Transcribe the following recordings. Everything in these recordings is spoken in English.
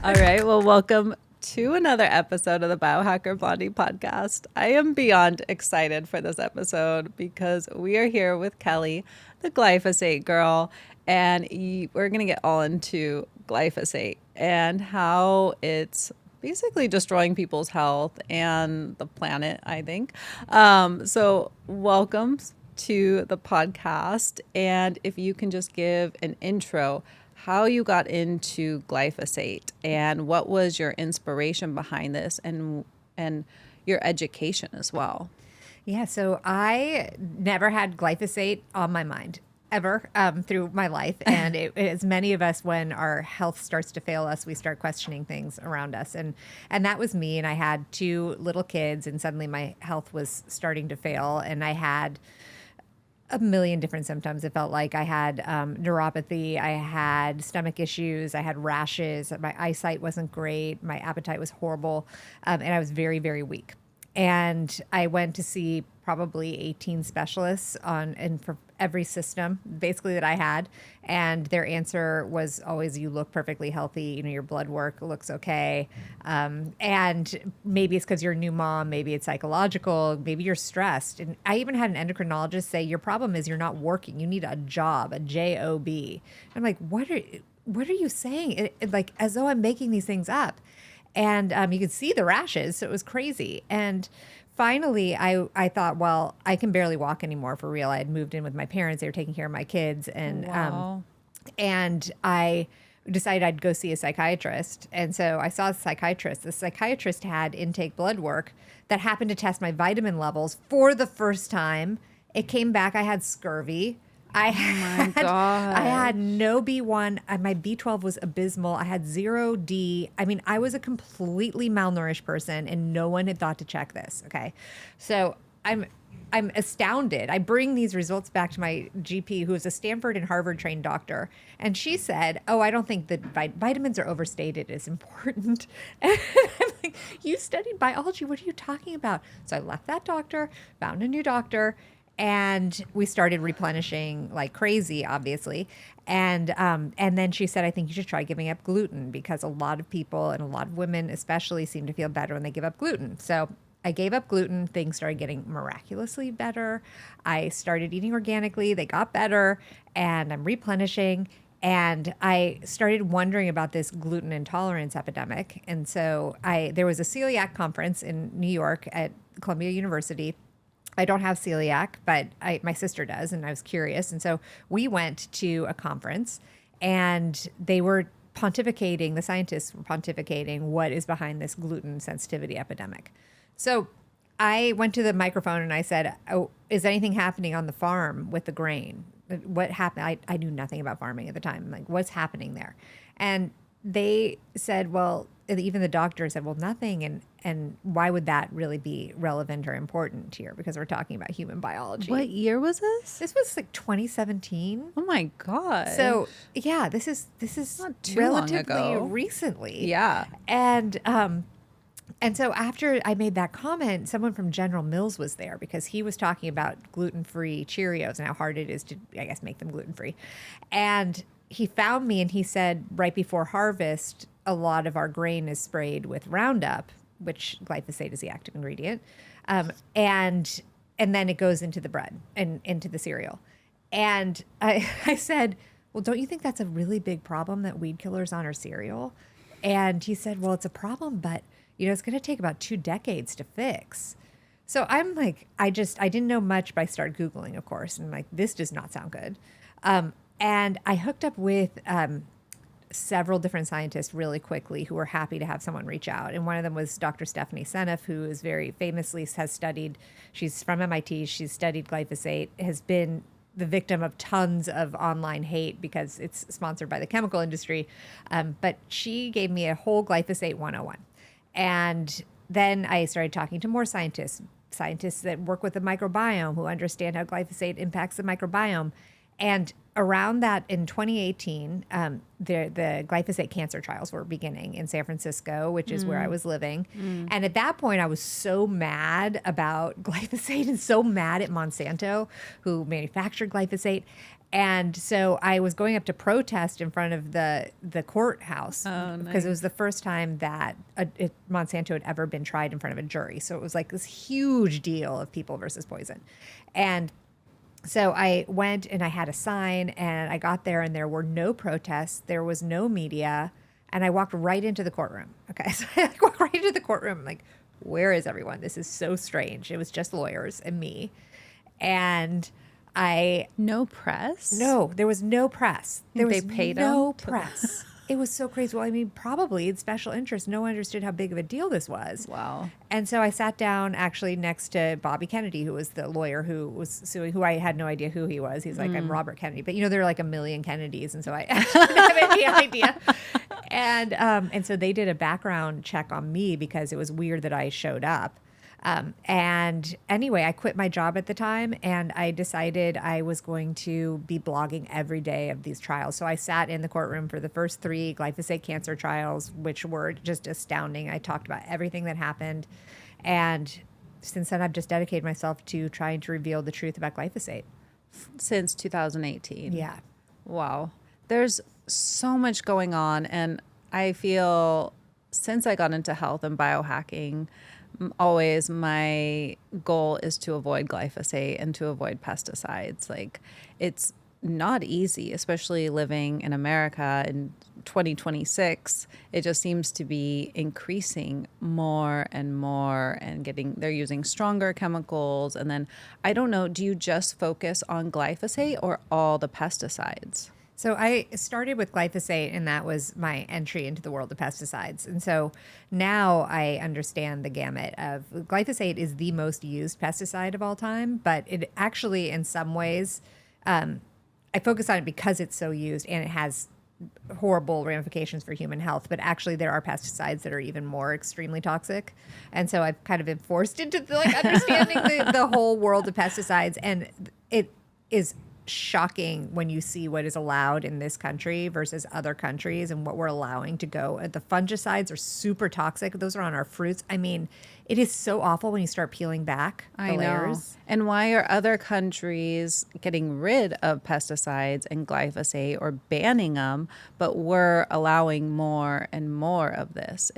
All right. Well, welcome to another episode of the Biohacker Blondie podcast. I am beyond excited for this episode because we are here with Kelly, the Glyphosate Girl, and we're going to get all into glyphosate and how it's basically destroying people's health and the planet, I think. So welcome to the podcast. And if you can just give an intro, how you got into glyphosate and what was your inspiration behind this and your education as well. Yeah, so I never had glyphosate on my mind ever through my life. And as many of us, when our health starts to fail us, we start questioning things around us. And that was me. And I had two little kids and suddenly my health was starting to fail. And I had a million different symptoms. It felt like I had neuropathy, I had stomach issues, I had rashes, my eyesight wasn't great, my appetite was horrible, and I was very, very weak. And I went to see probably 18 specialists for every system basically that I had. And their answer was always, you look perfectly healthy. You know, your blood work looks okay. And maybe it's because you're a new mom. Maybe it's psychological. Maybe you're stressed. And I even had an endocrinologist say, your problem is you're not working. You need a job, a job. I'm like, what are you saying? Like as though I'm making these things up. And you could see the rashes. So it was crazy. And finally, I thought, well, I can barely walk anymore for real. I had moved in with my parents. They were taking care of my kids. And Wow. and I decided I'd go see a psychiatrist. And so I saw a psychiatrist. The psychiatrist had intake blood work that happened to test my vitamin levels for the first time. It came back. I had scurvy. I had no B1. My B12 was abysmal. I had 0 D. I mean, I was a completely malnourished person and no one had thought to check this. Okay. So I'm astounded. I bring these results back to my GP, who is a Stanford and Harvard trained doctor. And she said, oh, I don't think that vitamins are overstated as important. And I'm like, you studied biology. What are you talking about? So I left that doctor, found a new doctor, and we started replenishing like crazy, obviously. And then she said, I think you should try giving up gluten because a lot of people and a lot of women especially seem to feel better when they give up gluten. So I gave up gluten. Things started getting miraculously better. I started eating organically. They got better and I'm replenishing. And I started wondering about this gluten intolerance epidemic. And so there was a celiac conference in New York at Columbia University. I don't have celiac, but my sister does, and I was curious. And so we went to a conference, and they were pontificating, the scientists were pontificating what is behind this gluten sensitivity epidemic. So I went to the microphone and I said, oh, is anything happening on the farm with the grain? What happened? I knew nothing about farming at the time. I'm like, what's happening there? And they said, well, even the doctor said, well, nothing. And why would that really be relevant or important here? Because we're talking about human biology. What year was this? This was like 2017. Oh my God. So yeah, this is not too long relatively ago. recently. Yeah. And so after I made that comment, someone from General Mills was there because he was talking about gluten-free Cheerios and how hard it is to, I guess, make them gluten-free. And he found me and he said, right before harvest, a lot of our grain is sprayed with Roundup, which glyphosate is the active ingredient. And then it goes into the bread and into the cereal. And I said, well, don't you think that's a really big problem that weed killer's on our cereal? And he said, well, it's a problem, but it's going to take about 2 decades to fix. So I'm like, I didn't know much, but I started Googling, of course. And I'm like, this does not sound good. And I hooked up with several different scientists really quickly who were happy to have someone reach out. And one of them was Dr. Stephanie Seneff, who is very famously she's from MIT, she's studied glyphosate, has been the victim of tons of online hate because it's sponsored by the chemical industry. But she gave me a whole glyphosate 101. And then I started talking to more scientists that work with the microbiome, who understand how glyphosate impacts the microbiome. And around that in 2018, the glyphosate cancer trials were beginning in San Francisco, which is where I was living. And at that point, I was so mad about glyphosate and so mad at Monsanto, who manufactured glyphosate. And so I was going up to protest in front of the courthouse because it was the first time that Monsanto had ever been tried in front of a jury. So it was like this huge deal of people versus poison. And so I went and I had a sign and I got there and there were no protests. There was no media. And I walked right into the courtroom. Okay. So I walked right into the courtroom. I'm like, where is everyone? This is so strange. It was just lawyers and me. And no press? No, there was no press. There was they paid no them press. It was so crazy. Well, I mean, probably it's special interest. No one understood how big of a deal this was. Wow. And so I sat down actually next to Bobby Kennedy, who was the lawyer who was suing, who I had no idea who he was. He's like, I'm Robert Kennedy. But, there are like a million Kennedys. And so I didn't have any idea. And so they did a background check on me because it was weird that I showed up. And anyway, I quit my job at the time and I decided I was going to be blogging every day of these trials. So I sat in the courtroom for the first 3 glyphosate cancer trials, which were just astounding. I talked about everything that happened. And since then, I've just dedicated myself to trying to reveal the truth about glyphosate. Since 2018. Yeah. Wow. There's so much going on. And I feel since I got into health and biohacking, always my goal is to avoid glyphosate and to avoid pesticides. Like, it's not easy, especially living in America in 2026. It just seems to be increasing more and more and they're using stronger chemicals. And then I don't know, do you just focus on glyphosate or all the pesticides? So I started with glyphosate, and that was my entry into the world of pesticides. And so now I understand the gamut of glyphosate is the most used pesticide of all time, but it actually, in some ways, I focus on it because it's so used and it has horrible ramifications for human health. But actually, there are pesticides that are even more extremely toxic. And so I've kind of been forced into understanding the whole world of pesticides, and it is shocking when you see what is allowed in this country versus other countries and what we're allowing to go. The fungicides are super toxic. Those are on our fruits. I mean, it is so awful when you start peeling back the layers. And why are other countries getting rid of pesticides and glyphosate or banning them, but we're allowing more and more of this?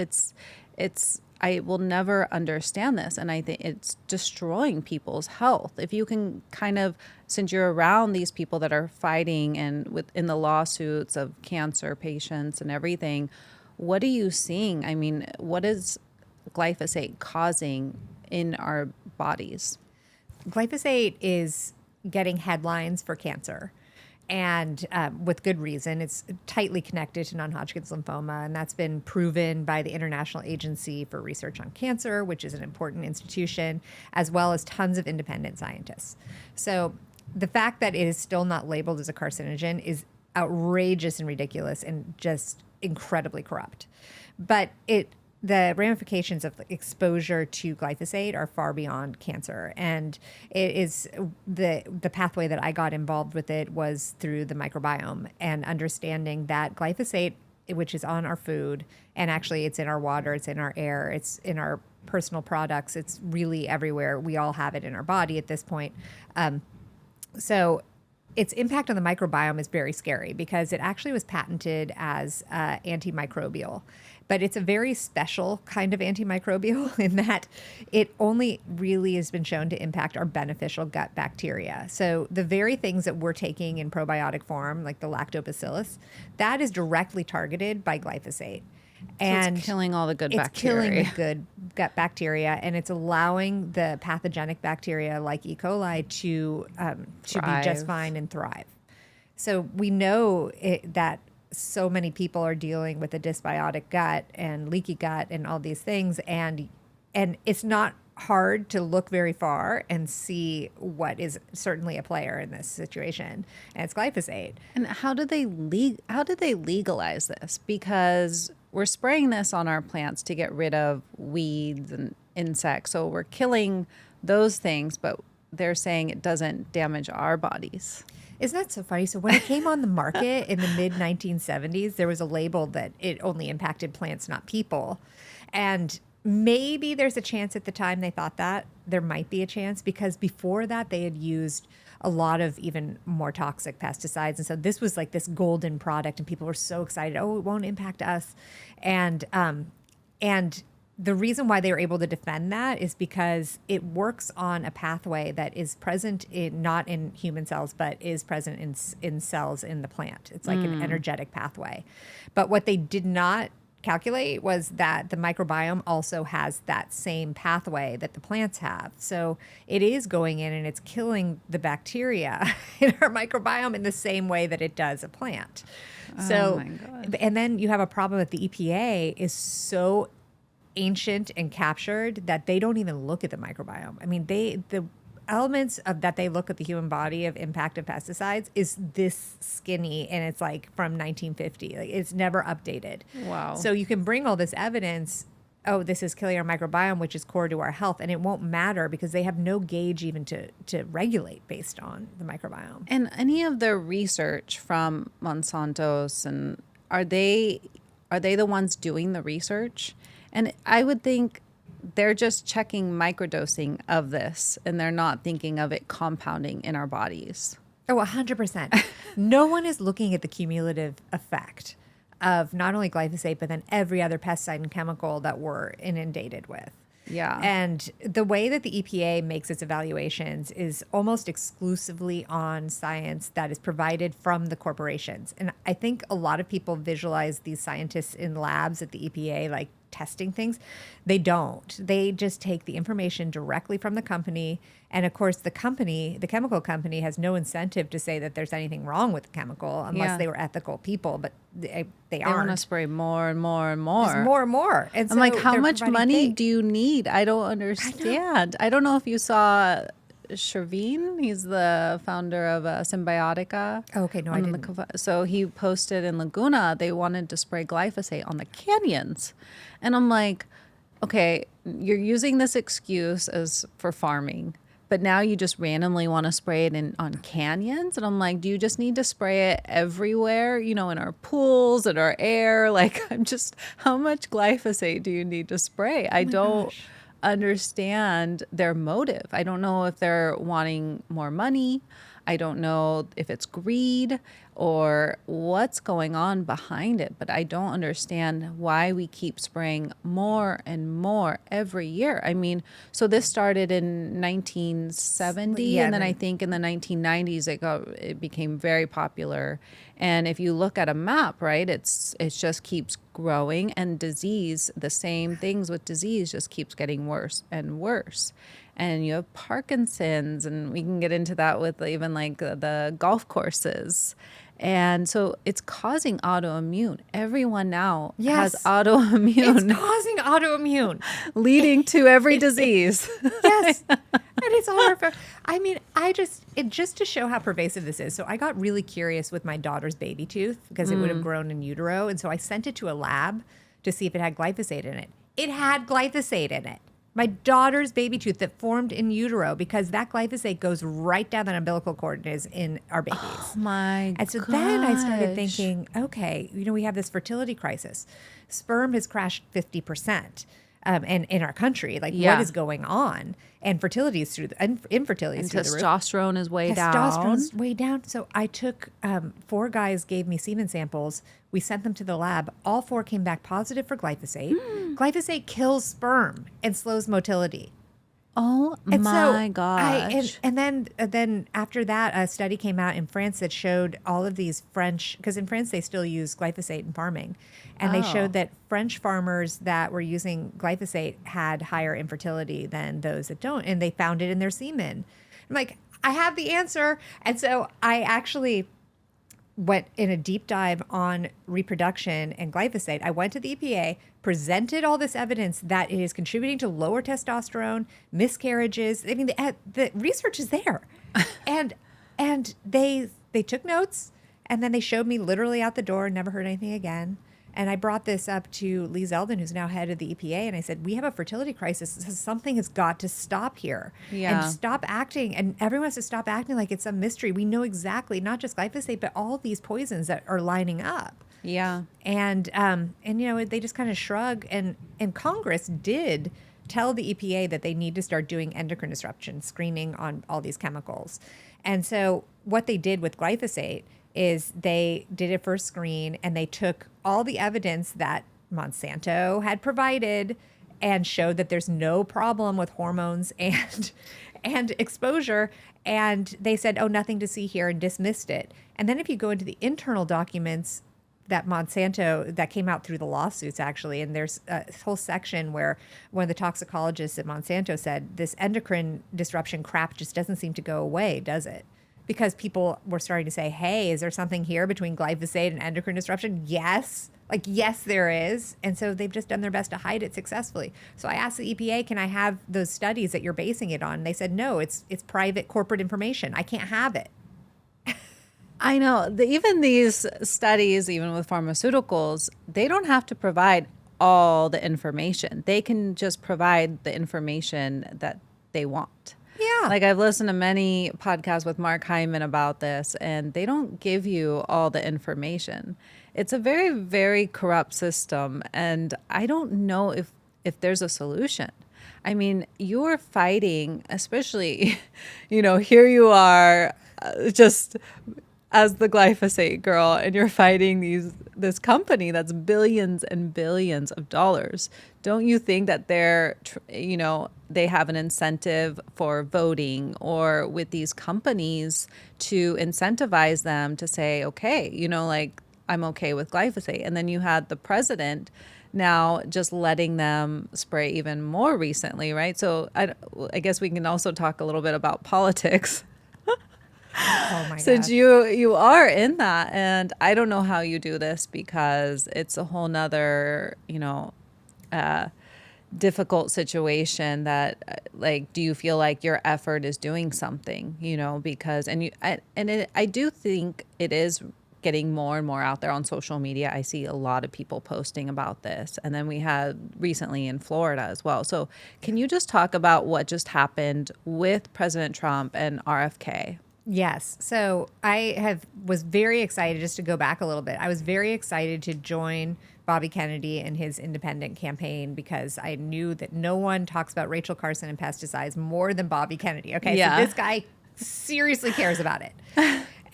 I will never understand this. And I think it's destroying people's health. If you can since you're around these people that are fighting and in the lawsuits of cancer patients and everything, what are you seeing? I mean, what is glyphosate causing in our bodies? Glyphosate is getting headlines for cancer. And with good reason. It's tightly connected to non-Hodgkin's lymphoma, and that's been proven by the International Agency for Research on Cancer, which is an important institution, as well as tons of independent scientists. So the fact that it is still not labeled as a carcinogen is outrageous and ridiculous and just incredibly corrupt. But the ramifications of exposure to glyphosate are far beyond cancer. And it is the pathway that I got involved with it was through the microbiome and understanding that glyphosate, which is on our food, and actually it's in our water, it's in our air, it's in our personal products, it's really everywhere. We all have it in our body at this point. So its impact on the microbiome is very scary because it actually was patented as antimicrobial. But it's a very special kind of antimicrobial in that it only really has been shown to impact our beneficial gut bacteria. So the very things that we're taking in probiotic form, like the lactobacillus, that is directly targeted by glyphosate. And it's killing all the good bacteria. It's killing the good gut bacteria, and it's allowing the pathogenic bacteria like E. coli to be just fine and thrive. So we know that so many people are dealing with a dysbiotic gut and leaky gut and all these things, and it's not hard to look very far and see what is certainly a player in this situation, and it's glyphosate. And how did they legalize this? Because we're spraying this on our plants to get rid of weeds and insects, so we're killing those things, but they're saying it doesn't damage our bodies. Isn't that so funny? So when it came on the market in the mid-1970s, there was a label that it only impacted plants, not people. And maybe there's a chance at the time they thought that. There might be a chance because before that they had used a lot of even more toxic pesticides. And so this was like this golden product and people were so excited. Oh, it won't impact us. And the reason why they were able to defend that is because it works on a pathway that is present not in human cells, but is present in cells in the plant. It's like an energetic pathway. But what they did not calculate was that the microbiome also has that same pathway that the plants have. So it is going in and it's killing the bacteria in our microbiome in the same way that it does a plant. So, my God. and then you have a problem that the EPA is so ancient and captured that they don't even look at the microbiome. I mean, the elements of that they look at the human body of impact of pesticides is this skinny, and it's like from 1950. Like it's never updated. Wow. So you can bring all this evidence. Oh, this is killing our microbiome, which is core to our health, and it won't matter because they have no gauge even to regulate based on the microbiome. And any of the research from Monsanto's, and are they the ones doing the research? And I would think they're just checking microdosing of this and they're not thinking of it compounding in our bodies. Oh, 100%. No one is looking at the cumulative effect of not only glyphosate, but then every other pesticide and chemical that we're inundated with. Yeah. And the way that the EPA makes its evaluations is almost exclusively on science that is provided from the corporations. And I think a lot of people visualize these scientists in labs at the EPA like testing things. They don't. They just take the information directly from the company. And of course, the chemical company has no incentive to say that there's anything wrong with the chemical unless they were ethical people, but they They aren't. want to spray more and more and more. Just more and more. And I'm like, so how they're much providing money fake. do you need? I don't understand. I don't know if you saw Shervin. He's the founder of Symbiotica. Oh, okay, no, I didn't. So he posted in Laguna, they wanted to spray glyphosate on the canyons. And I'm like, okay, you're using this excuse as for farming, but now you just randomly want to spray it on canyons. And I'm like, do you just need to spray it everywhere, in our pools, in our air? Like, how much glyphosate do you need to spray? I don't understand their motive. I don't know if they're wanting more money. I don't know if it's greed or what's going on behind it, but I don't understand why we keep spraying more and more every year. I mean, so this started in 1970, and then I think in the 1990s it became very popular. And if you look at a map, right, it just keeps growing, and the same things with disease just keeps getting worse and worse. And you have Parkinson's, and we can get into that with even like the golf courses. And so it's causing autoimmune. Everyone now has autoimmune. It's causing autoimmune. Leading to every disease. Yes. And it's all over. I mean, just to show how pervasive this is. So I got really curious with my daughter's baby tooth because it would have grown in utero. And so I sent it to a lab to see if it had glyphosate in it. It had glyphosate in it. My daughter's baby tooth that formed in utero, because that glyphosate goes right down the umbilical cord and is in our babies. Oh my And so then I started thinking, okay, we have this fertility crisis. Sperm has crashed 50%. And in our country, like what is going on? And fertility is infertility is through the roof. Testosterone is way down. Testosterone's way down. So I took 4 guys gave me semen samples. We sent them to the lab. All 4 came back positive for glyphosate. Glyphosate kills sperm and slows motility. Oh And my so gosh. and then after that, a study came out in France that showed all of these French, because in France they still use glyphosate in farming, and they showed that French farmers that were using glyphosate had higher infertility than those that don't, and they found it in their semen. I'm like, I have the answer, and so I actually went in a deep dive on reproduction and glyphosate. I went to the EPA, presented all this evidence that it is contributing to lower testosterone, miscarriages. I mean, the research is there, and they took notes, and then they showed me literally out the door. Never heard anything again. And I brought this up to Lee Zeldin, who's now head of the EPA, and I said, we have a fertility crisis. Something has got to stop here. Yeah. And stop acting. And everyone has to stop acting like it's some mystery. We know exactly, not just glyphosate, but all these poisons that are lining up. Yeah. And they just kind of shrug. And Congress did tell the EPA that they need to start doing endocrine disruption screening on all these chemicals. And so what they did with glyphosate is they did a first screen and they took all the evidence that Monsanto had provided and showed that there's no problem with hormones and exposure. And they said, oh, nothing to see here, and dismissed it. And then if you go into the internal documents that Monsanto, that came out through the lawsuits actually, and there's a whole section where one of the toxicologists at Monsanto said, this endocrine disruption crap just doesn't seem to go away, does it? Because people were starting to say, hey, is there something here between glyphosate and endocrine disruption? Yes. Yes, there is. And so they've just done their best to hide it successfully. So I asked the EPA, can I have those studies that you're basing it on? And they said, no, it's private corporate information. I can't have it. I know. Even these studies, even with pharmaceuticals, they don't have to provide all the information. They can just provide the information that they want. Yeah. I've listened to many podcasts with Mark Hyman about this, and they don't give you all the information. It's a very, very corrupt system, and I don't know if there's a solution. I mean, you're fighting, especially, here you are just as the glyphosate girl, and you're fighting this company that's billions and billions of dollars. Don't you think that they have an incentive for voting or with these companies to incentivize them to say, okay, I'm okay with glyphosate. And then you had the president now just letting them spray even more recently, right? So I guess we can also talk a little bit about politics. Oh my Since gosh. you are in that, and I don't know how you do this because it's a whole nother, difficult situation that do you feel like your effort is doing something, because, I do think it is getting more and more out there on social media. I see a lot of people posting about this. And then we had recently in Florida as well. So can you just talk about what just happened with President Trump and RFK? Yes. So I was very excited, just to go back a little bit. I was very excited to join Bobby Kennedy in his independent campaign because I knew that no one talks about Rachel Carson and pesticides more than Bobby Kennedy. Okay. Yeah. So this guy seriously cares about it.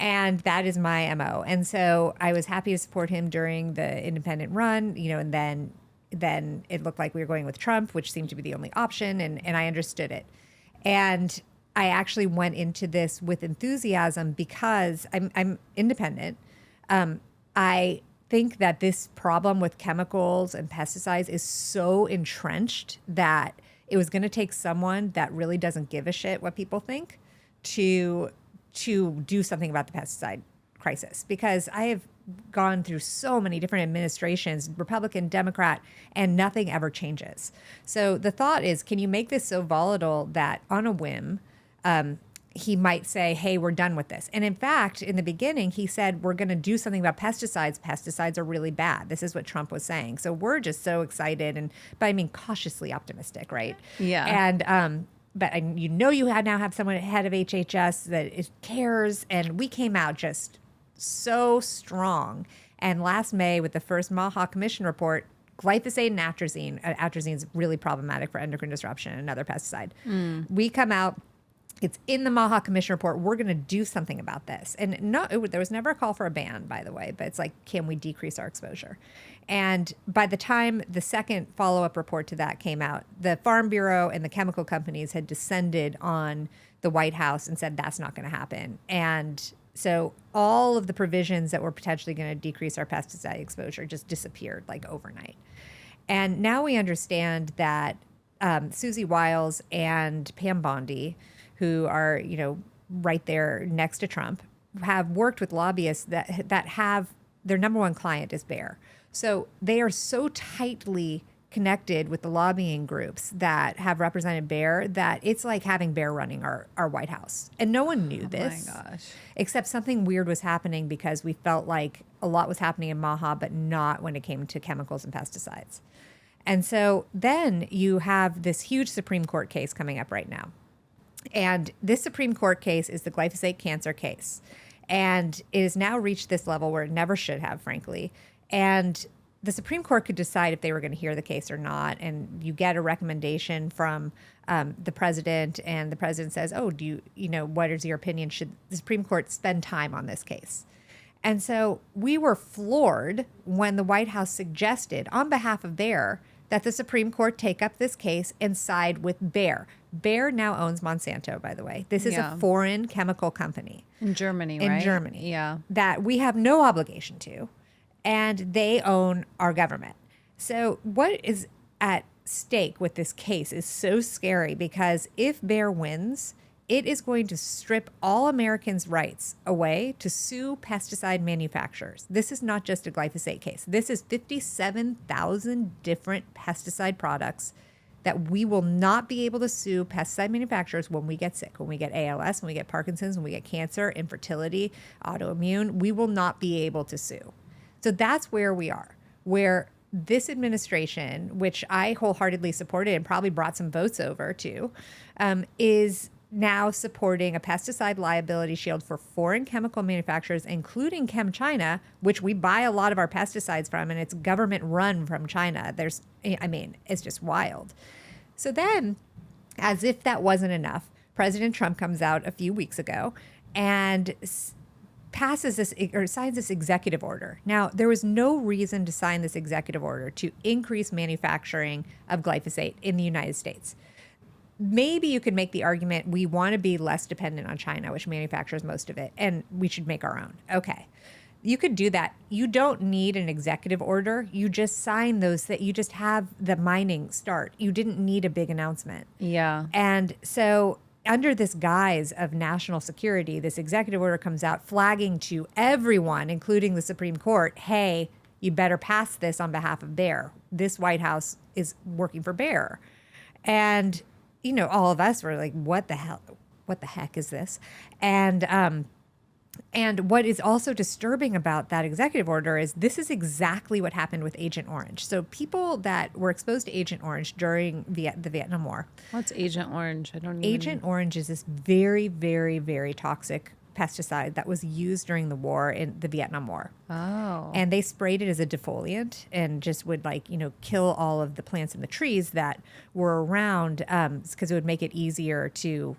And that is my MO. And so I was happy to support him during the independent run, and then it looked like we were going with Trump, which seemed to be the only option. And I understood it. And I actually went into this with enthusiasm because I'm independent. I think that this problem with chemicals and pesticides is so entrenched that it was going to take someone that really doesn't give a shit what people think to do something about the pesticide crisis. Because I have gone through so many different administrations, Republican, Democrat, and nothing ever changes. So the thought is, can you make this so volatile that on a whim, he might say, hey, we're done with this. And in fact, in the beginning, he said, we're going to do something about pesticides. Pesticides are really bad. This is what Trump was saying. So we're just so excited, but I mean, cautiously optimistic, right? Yeah. And, you now have someone head of HHS that cares. And we came out just so strong. And last May, with the first MAHA commission report, glyphosate and atrazine. Atrazine is really problematic for endocrine disruption, another pesticide. We come out. It's in the MAHA commission report. We're going to do something about this. And there was never a call for a ban, by the way, but it's like, can we decrease our exposure? And by the time the second follow-up report to that came out, the Farm Bureau and the chemical companies had descended on the White House and said that's not going to happen. And so all of the provisions that were potentially going to decrease our pesticide exposure just disappeared overnight. And now we understand that Susie Wiles and Pam Bondi, who are, right there next to Trump, have worked with lobbyists that have their number one client is Bayer. So they are so tightly connected with the lobbying groups that have represented Bayer that it's like having Bayer running our White House. And no one knew this. Oh my gosh. Except something weird was happening because we felt like a lot was happening in MAHA, but not when it came to chemicals and pesticides. And so then you have this huge Supreme Court case coming up right now. And this Supreme Court case is the glyphosate cancer case. And it has now reached this level where it never should have, frankly. And the Supreme Court could decide if they were going to hear the case or not. And you get a recommendation from the president, and the president says, oh, what is your opinion? Should the Supreme Court spend time on this case? And so we were floored when the White House suggested, on behalf of Bayer, that the Supreme Court take up this case and side with Bayer. Bayer now owns Monsanto, by the way. This is a foreign chemical company. In Germany, right? In Germany. Yeah. That we have no obligation to, and they own our government. So what is at stake with this case is so scary, because if Bayer wins, it is going to strip all Americans' rights away to sue pesticide manufacturers. This is not just a glyphosate case. This is 57,000 different pesticide products that we will not be able to sue pesticide manufacturers when we get sick, when we get ALS, when we get Parkinson's, when we get cancer, infertility, autoimmune. We will not be able to sue. So that's where we are, where this administration, which I wholeheartedly supported and probably brought some votes over to, is now supporting a pesticide liability shield for foreign chemical manufacturers, including ChemChina, which we buy a lot of our pesticides from, and it's government run from China. It's just wild. So then, as if that wasn't enough, President Trump comes out a few weeks ago and passes this or signs this executive order. Now, there was no reason to sign this executive order to increase manufacturing of glyphosate in the United States. Maybe you could make the argument we want to be less dependent on China, which manufactures most of it, and we should make our own. Okay. You could do that. You don't need an executive order. You just sign those, that you just have the mining start. You didn't need a big announcement. Yeah. And so under this guise of national security, this executive order comes out flagging to everyone, including the Supreme Court, hey, you better pass this on behalf of Bayer. This White House is working for Bayer. And all of us were like, what the heck is this? And what is also disturbing about that executive order is this is exactly what happened with Agent Orange. So people that were exposed to Agent Orange during the Vietnam War. What's Agent Orange? Agent Orange is this very, very, very toxic pesticide that was used during the war, in the Vietnam War. Oh. And they sprayed it as a defoliant and just would kill all of the plants and the trees that were around, because it would make it easier to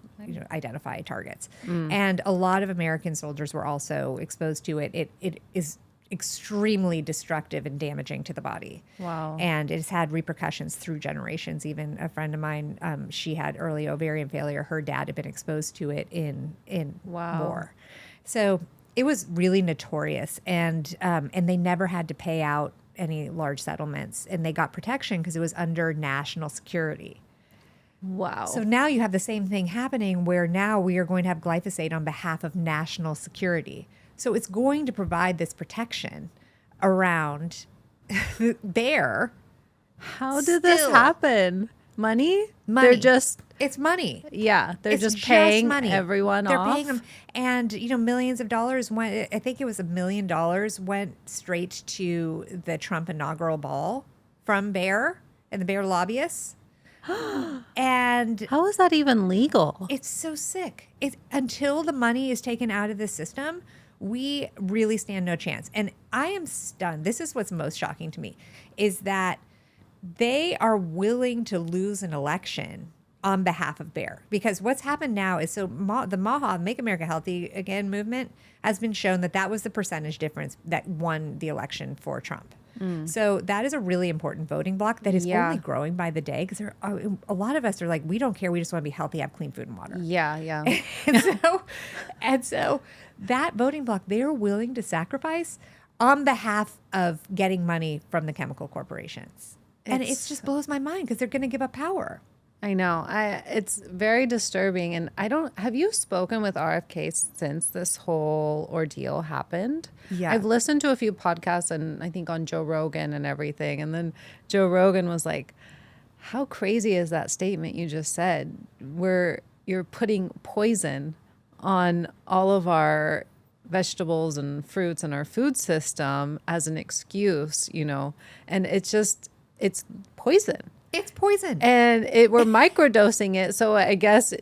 identify targets. And a lot of American soldiers were also exposed to it. It is extremely destructive and damaging to the body. Wow. And it's had repercussions through generations. Even a friend of mine, she had early ovarian failure. Her dad had been exposed to it in war. So it was really notorious, and they never had to pay out any large settlements, and they got protection because it was under national security. Wow. So now you have the same thing happening, where now we are going to have glyphosate on behalf of national security. So it's going to provide this protection around Bayer. How did this happen? Money? Money. It's money. Yeah, they're It's just paying money. everyone They're off. paying them, and millions of dollars went. I think it was $1 million went straight to the Trump inaugural ball from Bayer and the Bayer lobbyists. And how is that even legal? it's so sick. Until the money is taken out of the system, we really stand no chance. And I am stunned. This is what's most shocking to me, is that they are willing to lose an election on behalf of Bayer. Because what's happened now is, the MAHA, Make America Healthy Again movement, has been shown that was the percentage difference that won the election for Trump. So that is a really important voting block that is only growing by the day, because a lot of us are like, we don't care. We just want to be healthy, have clean food and water. Yeah. and so that voting block, they're willing to sacrifice on behalf of getting money from the chemical corporations. And it just blows my mind, because they're going to give up power. I know. It's very disturbing. And have you spoken with RFK since this whole ordeal happened? Yeah. I've listened to a few podcasts, and I think on Joe Rogan and everything. And then Joe Rogan was like, how crazy is that statement you just said, where you're putting poison on all of our vegetables and fruits and our food system as an excuse, and it's poison. It's poison. And we're microdosing it. So I guess,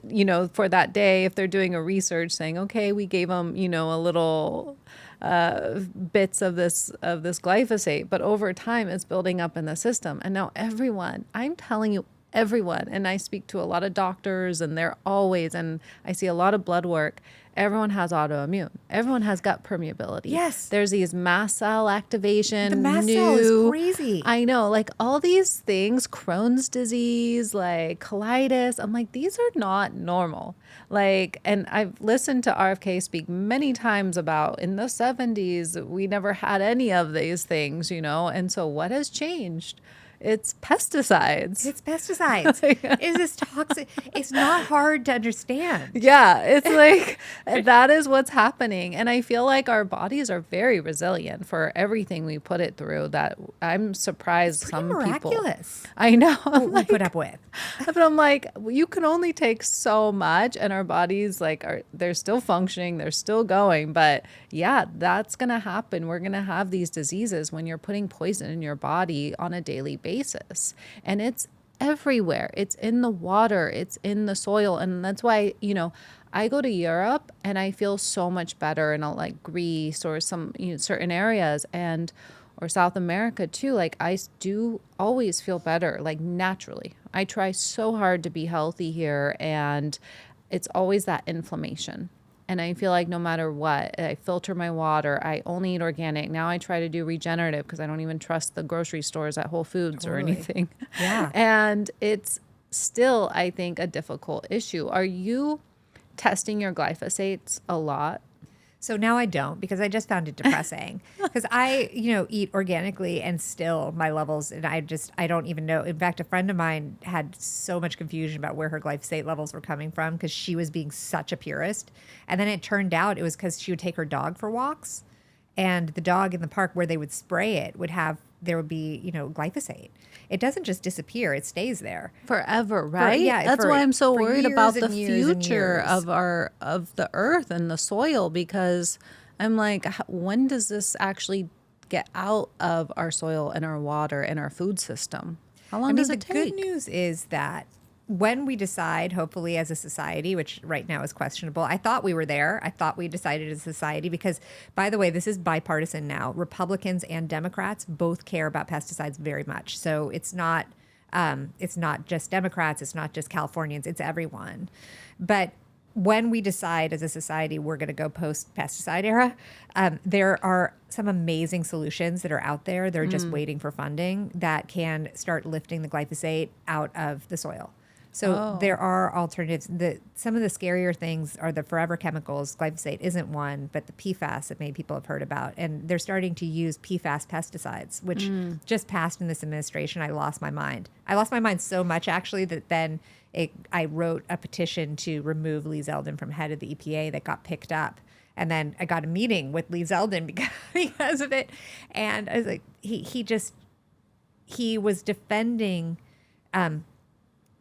for that day, if they're doing a research saying, okay, we gave them, a little bits of this glyphosate, but over time it's building up in the system. And now I'm telling you, everyone, and I speak to a lot of doctors, and and I see a lot of blood work. Everyone has autoimmune. Everyone has gut permeability. Yes. There's these mast cell activation. The mast cell is crazy. I know, like all these things, Crohn's disease, like colitis. I'm like, these are not normal. Like, and I've listened to RFK speak many times about in the 70s, we never had any of these things, And so what has changed? It's pesticides. It's pesticides. It's this toxic. It's not hard to understand. Yeah, it's like that is what's happening. And I feel like our bodies are very resilient for everything we put it through, that I'm surprised some miraculous. People. I know. What we put up with. But I'm like, you can only take so much, and our bodies they're still functioning, they're still going. But yeah, that's going to happen. We're going to have these diseases when you're putting poison in your body on a daily basis. And it's everywhere. It's in the water, it's in the soil. And that's why, I go to Europe and I feel so much better in like Greece or some certain areas, or South America too. Like I do always feel better, like naturally. I try so hard to be healthy here, and it's always that inflammation. And I feel like no matter what, I filter my water. I only eat organic. Now I try to do regenerative because I don't even trust the grocery stores at Whole Foods or anything. Yeah. And it's still, I think, a difficult issue. Are you testing your glyphosates a lot? So now I don't, because I just found it depressing. Because I, eat organically, and still my levels, and I don't even know. In fact, a friend of mine had so much confusion about where her glyphosate levels were coming from, because she was being such a purist. And then it turned out it was because she would take her dog for walks, and the dog in the park where they would spray it there would be, glyphosate. It doesn't just disappear; it stays there forever, right? That's why I'm so worried about the future of the earth and the soil, because I'm like, when does this actually get out of our soil and our water and our food system? How long does it take? The good news is that when we decide, hopefully as a society, which right now is questionable, I thought we were there. I thought we decided as a society, because, by the way, this is bipartisan now. Republicans and Democrats both care about pesticides very much. So it's not just Democrats. It's not just Californians. It's everyone. But when we decide as a society we're going to go post-pesticide era, there are some amazing solutions that are out there. They're just waiting for funding that can start lifting the glyphosate out of the soil. So there are alternatives. Some of the scarier things are the forever chemicals. Glyphosate isn't one, but the PFAS that many people have heard about. And they're starting to use PFAS pesticides, which just passed in this administration. I lost my mind. I lost my mind so much, actually, that then I wrote a petition to remove Lee Zeldin from head of the EPA that got picked up. And then I got a meeting with Lee Zeldin because of it. And I was like, he was defending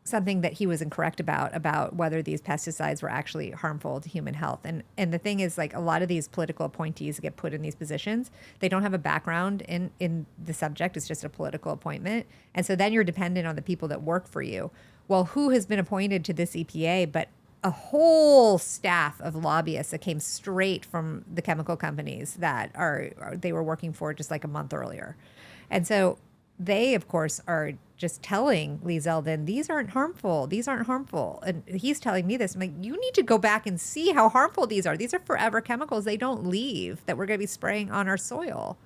something that he was incorrect about whether these pesticides were actually harmful to human health. And the thing is, like, a lot of these political appointees that get put in these positions, they don't have a background in the subject. It's just a political appointment. And so then you're dependent on the people that work for you. Well, who has been appointed to this EPA but a whole staff of lobbyists that came straight from the chemical companies that they were working for just like a month earlier. And so they, of course, are just telling Lee Zeldin, these aren't harmful. These aren't harmful. And he's telling me this. I'm like, you need to go back and see how harmful these are. These are forever chemicals. They don't leave, that we're going to be spraying on our soil.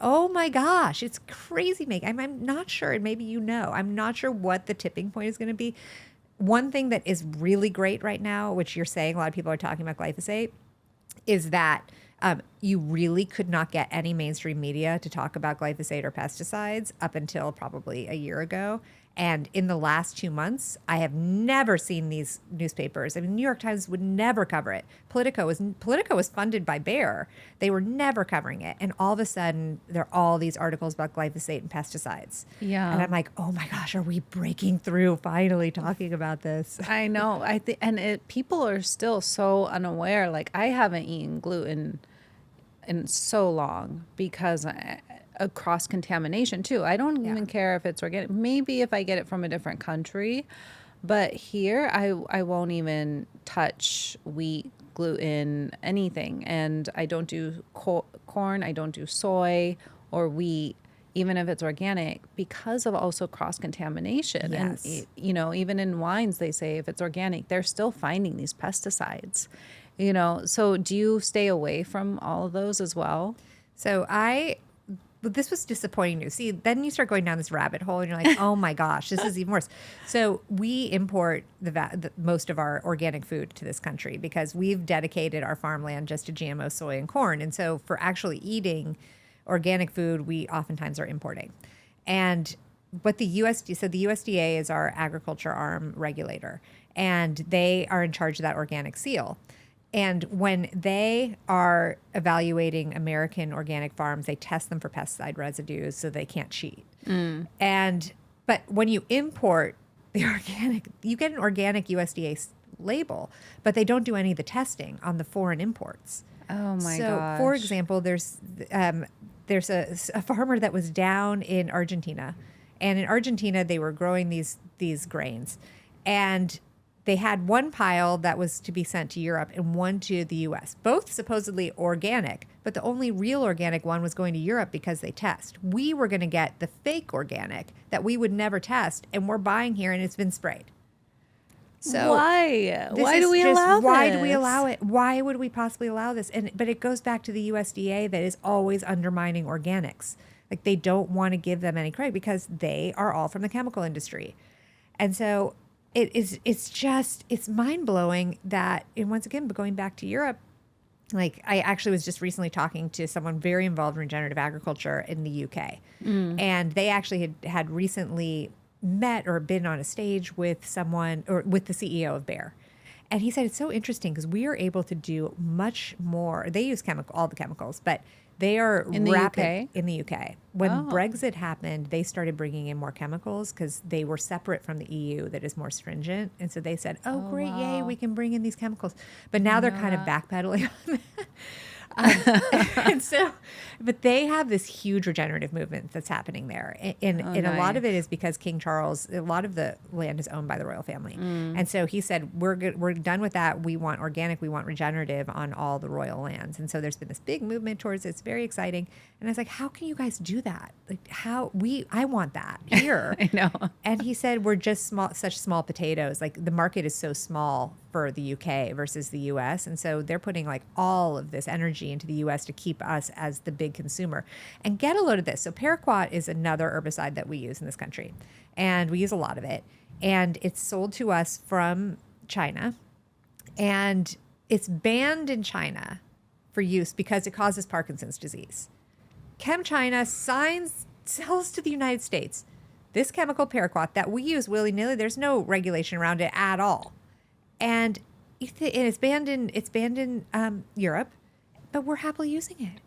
Oh my gosh, it's crazy. I'm not sure, and maybe I'm not sure what the tipping point is going to be. One thing that is really great right now, which you're saying, a lot of people are talking about glyphosate, is that you really could not get any mainstream media to talk about glyphosate or pesticides up until probably a year ago. And in the last 2 months, I have never seen these newspapers. I mean, New York Times would never cover it. Politico was funded by Bayer. They were never covering it. And all of a sudden, there are all these articles about glyphosate and pesticides. Yeah. And I'm like, oh my gosh, are we breaking through finally talking about this? I know. People are still so unaware. Like, I haven't eaten gluten in so long because a cross contamination too. I don't even care if it's organic. Maybe if I get it from a different country, but here I won't even touch wheat, gluten, anything. And I don't do corn, I don't do soy or wheat, even if it's organic, because of also cross contamination. Yes. And even in wines, they say if it's organic, they're still finding these pesticides. So do you stay away from all of those as well? So this was disappointing news. See, then you start going down this rabbit hole and you're like, oh my gosh, this is even worse. So we import most of our organic food to this country because we've dedicated our farmland just to GMO soy and corn. And so for actually eating organic food, we oftentimes are importing. But the USDA is our agriculture arm regulator, and they are in charge of that organic seal. And when they are evaluating American organic farms, they test them for pesticide residues so they can't cheat. But when you import the organic, you get an organic USDA label, but they don't do any of the testing on the foreign imports. Oh my So, gosh. for example, there's a farmer that was down in Argentina, and in Argentina they were growing these grains, and they had one pile that was to be sent to Europe and one to the US, both supposedly organic, but the only real organic one was going to Europe because they test. We were going to get the fake organic that we would never test, and we're buying here and it's been sprayed. So why? this Why is do we just- allow Why this? do we allow it? Why would we possibly allow this? But it goes back to the USDA that is always undermining organics. Like they don't want to give them any credit because they are all from the chemical industry. And so it's mind blowing that, and once again, but going back to Europe, like I actually was just recently talking to someone very involved in regenerative agriculture in the UK. And they actually had recently met or been on a stage with someone or with the CEO of Bayer. And he said, it's so interesting because we are able to do much more. They use all the chemicals, but they are In the rapid UK? in the UK. When Oh. Brexit happened, they started bringing in more chemicals because they were separate from the EU that is more stringent. And so they said, oh, great, yay, wow. we can bring in these chemicals. But now they're kind of backpedaling on that. And so, but they have this huge regenerative movement that's happening there. And a lot of it is because King Charles, a lot of the land is owned by the royal family. And so he said, we're good, we're done with that. We want organic, we want regenerative on all the royal lands. And so there's been this big movement towards it. It's very exciting. And I was like, how can you guys do that? Like I want that here. I know. And he said, we're just such small potatoes. Like the market is so small for the UK versus the US. And so they're putting like all of this energy into the US to keep us as the big consumer. And get a load of this. So Paraquat is another herbicide that we use in this country. And we use a lot of it. And it's sold to us from China. And it's banned in China for use because it causes Parkinson's disease. ChemChina sells to the United States this chemical Paraquat that we use willy-nilly. There's no regulation around it at all. And it's banned in Europe, but we're happily using it.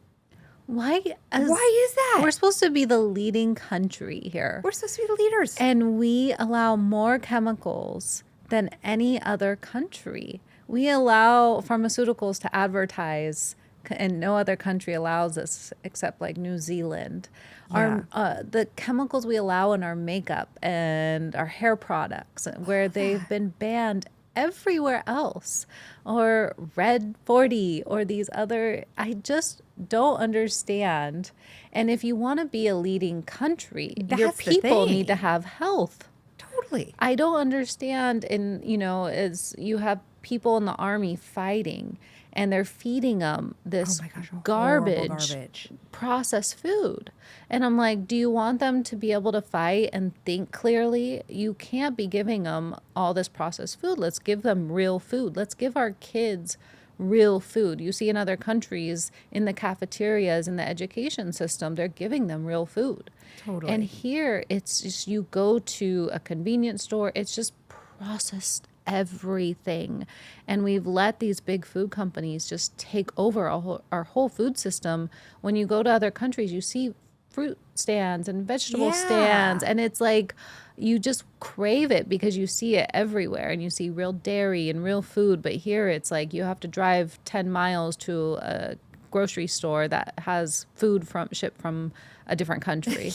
Why? Why is that? We're supposed to be the leading country here. We're supposed to be the leaders. And we allow more chemicals than any other country. We allow pharmaceuticals to advertise, and no other country allows this except like New Zealand. The chemicals we allow in our makeup and our hair products, where they've been banned everywhere else, or Red 40 or these other, I just don't understand. And if you want to be a leading country, your That's the people thing. need to have health. Totally. I don't understand. And, as you have people in the army fighting and they're feeding them this Oh my gosh, horrible garbage, processed food. And I'm like, do you want them to be able to fight and think clearly? You can't be giving them all this processed food. Let's give them real food. Let's give our kids real food. You see in other countries, in the cafeterias, in the education system, they're giving them real food. Totally. And here, it's just you go to a convenience store, it's just processed everything. And we've let these big food companies just take over our whole food system. When you go to other countries, you see fruit stands and vegetable stands, and it's like you just crave it because you see it everywhere and you see real dairy and real food. But here it's like you have to drive 10 miles to a grocery store that has food shipped from a different country.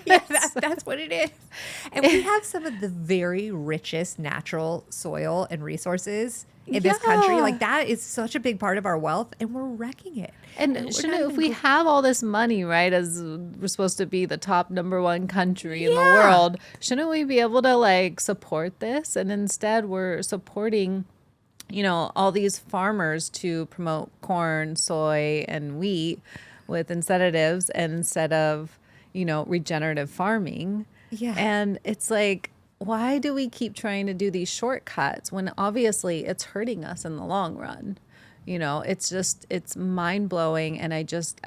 That's what it is. And we have some of the very richest natural soil and resources in this country. Like that is such a big part of our wealth, and we're wrecking it. And if we have all this money, right, as we're supposed to be the top #1 country in the world, shouldn't we be able to like support this? And instead we're supporting, all these farmers to promote corn, soy, and wheat with incentives instead of, regenerative farming. Yeah. And it's like, why do we keep trying to do these shortcuts when obviously it's hurting us in the long run? It's mind blowing. And I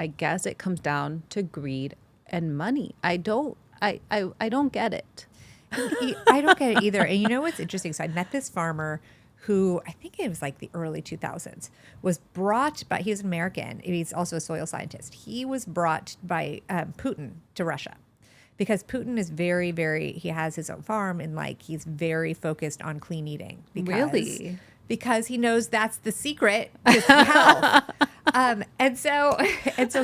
guess it comes down to greed and money. I don't get it. I don't get it either. And you know what's interesting? So I met this farmer who I think it was like the early 2000s, was brought by, he was an American. He's also a soil scientist. He was brought by Putin to Russia because Putin is very, very, he has his own farm and like he's very focused on clean eating. Really? Because he knows that's the secret to health. And so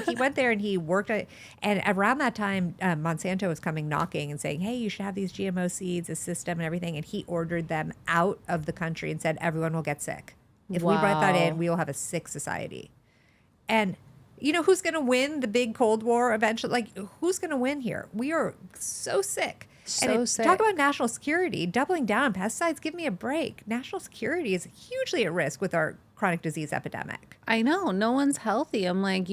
he went there and he worked at, and around that time, Monsanto was coming knocking and saying, hey, you should have these GMO seeds, a system and everything. And he ordered them out of the country and said, everyone will get sick. If we brought that in, we will have a sick society. And who's going to win the big Cold War eventually? Like, who's going to win here? We are so sick. Sick. Talk about national security, doubling down on pesticides. Give me a break. National security is hugely at risk with our chronic disease epidemic. I know. No one's healthy. I'm like,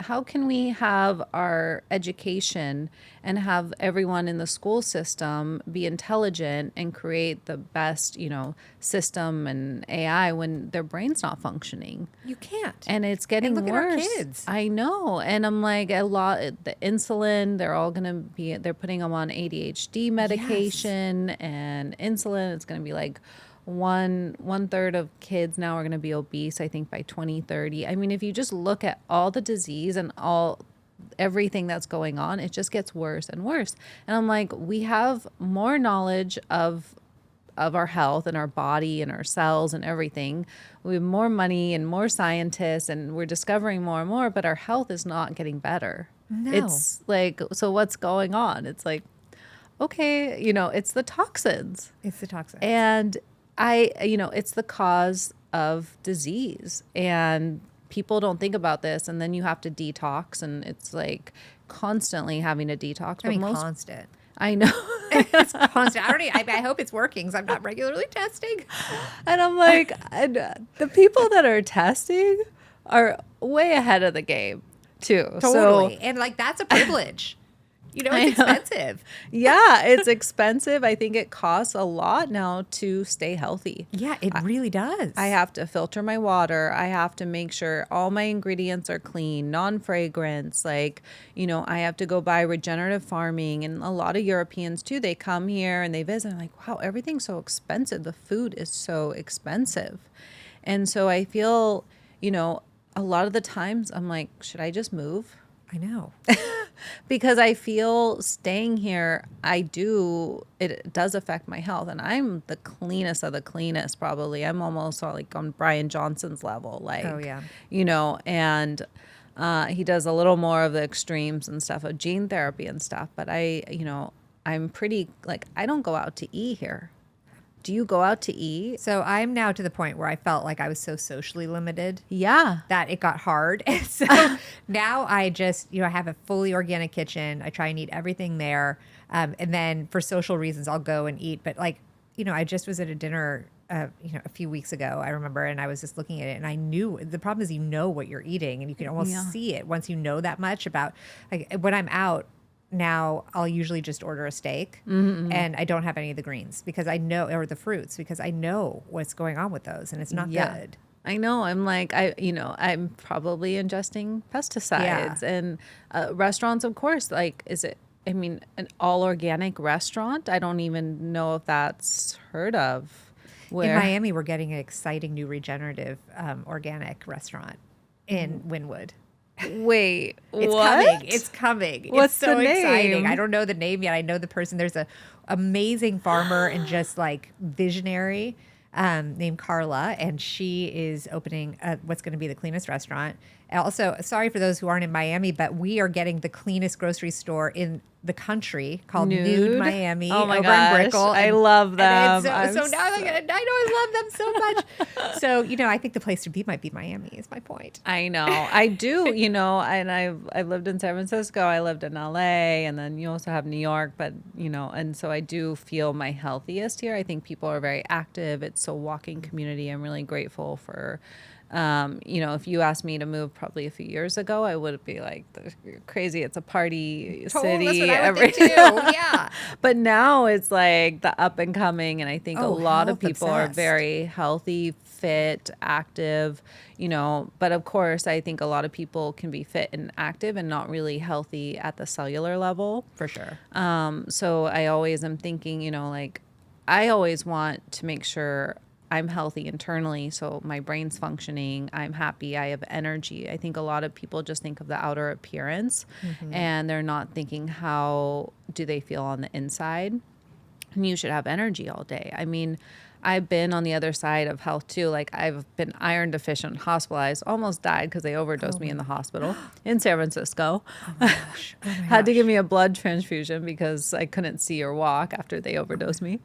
how can we have our education and have everyone in the school system be intelligent and create the best, system and AI when their brain's not functioning? You can't. And it's getting look worse. At our kids. I know. And I'm like, the insulin, they're putting them on ADHD medication and insulin. It's going to be like one third of kids now are going to be obese, I think, by 2030. I mean, if you just look at all the disease and everything that's going on, it just gets worse and worse. And I'm like, we have more knowledge of our health and our body and our cells and everything. We have more money and more scientists and we're discovering more and more, but our health is not getting better. No. It's like, so what's going on? It's like, okay, it's the toxins. It's the toxins. And it's the cause of disease and people don't think about this. And then you have to detox and it's like constantly having to detox. Constant. I know. It's constant. I hope it's working because I'm not regularly testing. And I'm like, the people that are testing are way ahead of the game too. Totally. And like, that's a privilege. It's expensive. Yeah, it's expensive. I think it costs a lot now to stay healthy. Yeah, it really does. I have to filter my water. I have to make sure all my ingredients are clean, non-fragrance. Like, I have to go buy regenerative farming. And a lot of Europeans too, they come here and they visit. I'm like, wow, everything's so expensive. The food is so expensive. And so I feel, a lot of the times I'm like, should I just move? I know. Because I feel staying here, it does affect my health. And I'm the cleanest of the cleanest, probably. I'm almost like on Brian Johnson's level. Like, oh, yeah. And he does a little more of the extremes and stuff of gene therapy and stuff. But I'm pretty, like, I don't go out to eat here. Do you go out to eat? So I'm now to the point where I felt like I was so socially limited. Yeah. That it got hard. And so now I just, I have a fully organic kitchen. I try and eat everything there. And then for social reasons, I'll go and eat. But like, I just was at a dinner, a few weeks ago, I remember, and I was just looking at it and I knew the problem is, what you're eating and you can almost see it once you know that much about, like, when I'm out. Now I'll usually just order a steak and I don't have any of the greens because I know, or the fruits, because I know what's going on with those and it's not good. I know. I'm like, I'm probably ingesting pesticides and restaurants, of course, like, an all organic restaurant? I don't even know if that's heard of. In Miami, we're getting an exciting new regenerative organic restaurant in Wynwood. Wait, It's coming. What's it's so the name? Exciting. I don't know the name yet. I know the person. There's a amazing farmer and just like visionary named Carla, and she is opening what's going to be the cleanest restaurant. Also, sorry for those who aren't in Miami, but we are getting the cleanest grocery store in the country called Nude Miami Oh my over gosh, in Brickell. I love them. So now I know I love them so much. So, I think the place to be might be Miami is my point. I know. I do, and I've lived in San Francisco, I lived in LA, and then you also have New York, but and so I do feel my healthiest here. I think people are very active. It's a walking community. I'm really grateful for if you asked me to move probably a few years ago, I would be like, you're crazy. It's a party city. That's what I would think too. Yeah. But now it's like the up and coming. And I think a lot of people are obsessed. very healthy, fit, active, but of course I think a lot of people can be fit and active and not really healthy at the cellular level. For sure. So I always am thinking, I always want to make sure I'm healthy internally, so my brain's functioning, I'm happy, I have energy. I think a lot of people just think of the outer appearance and they're not thinking how do they feel on the inside. And you should have energy all day. I mean, I've been on the other side of health too. Like I've been iron deficient, hospitalized, almost died because they overdosed me in the hospital in San Francisco. Oh my gosh. Had to give me a blood transfusion because I couldn't see or walk after they overdosed me.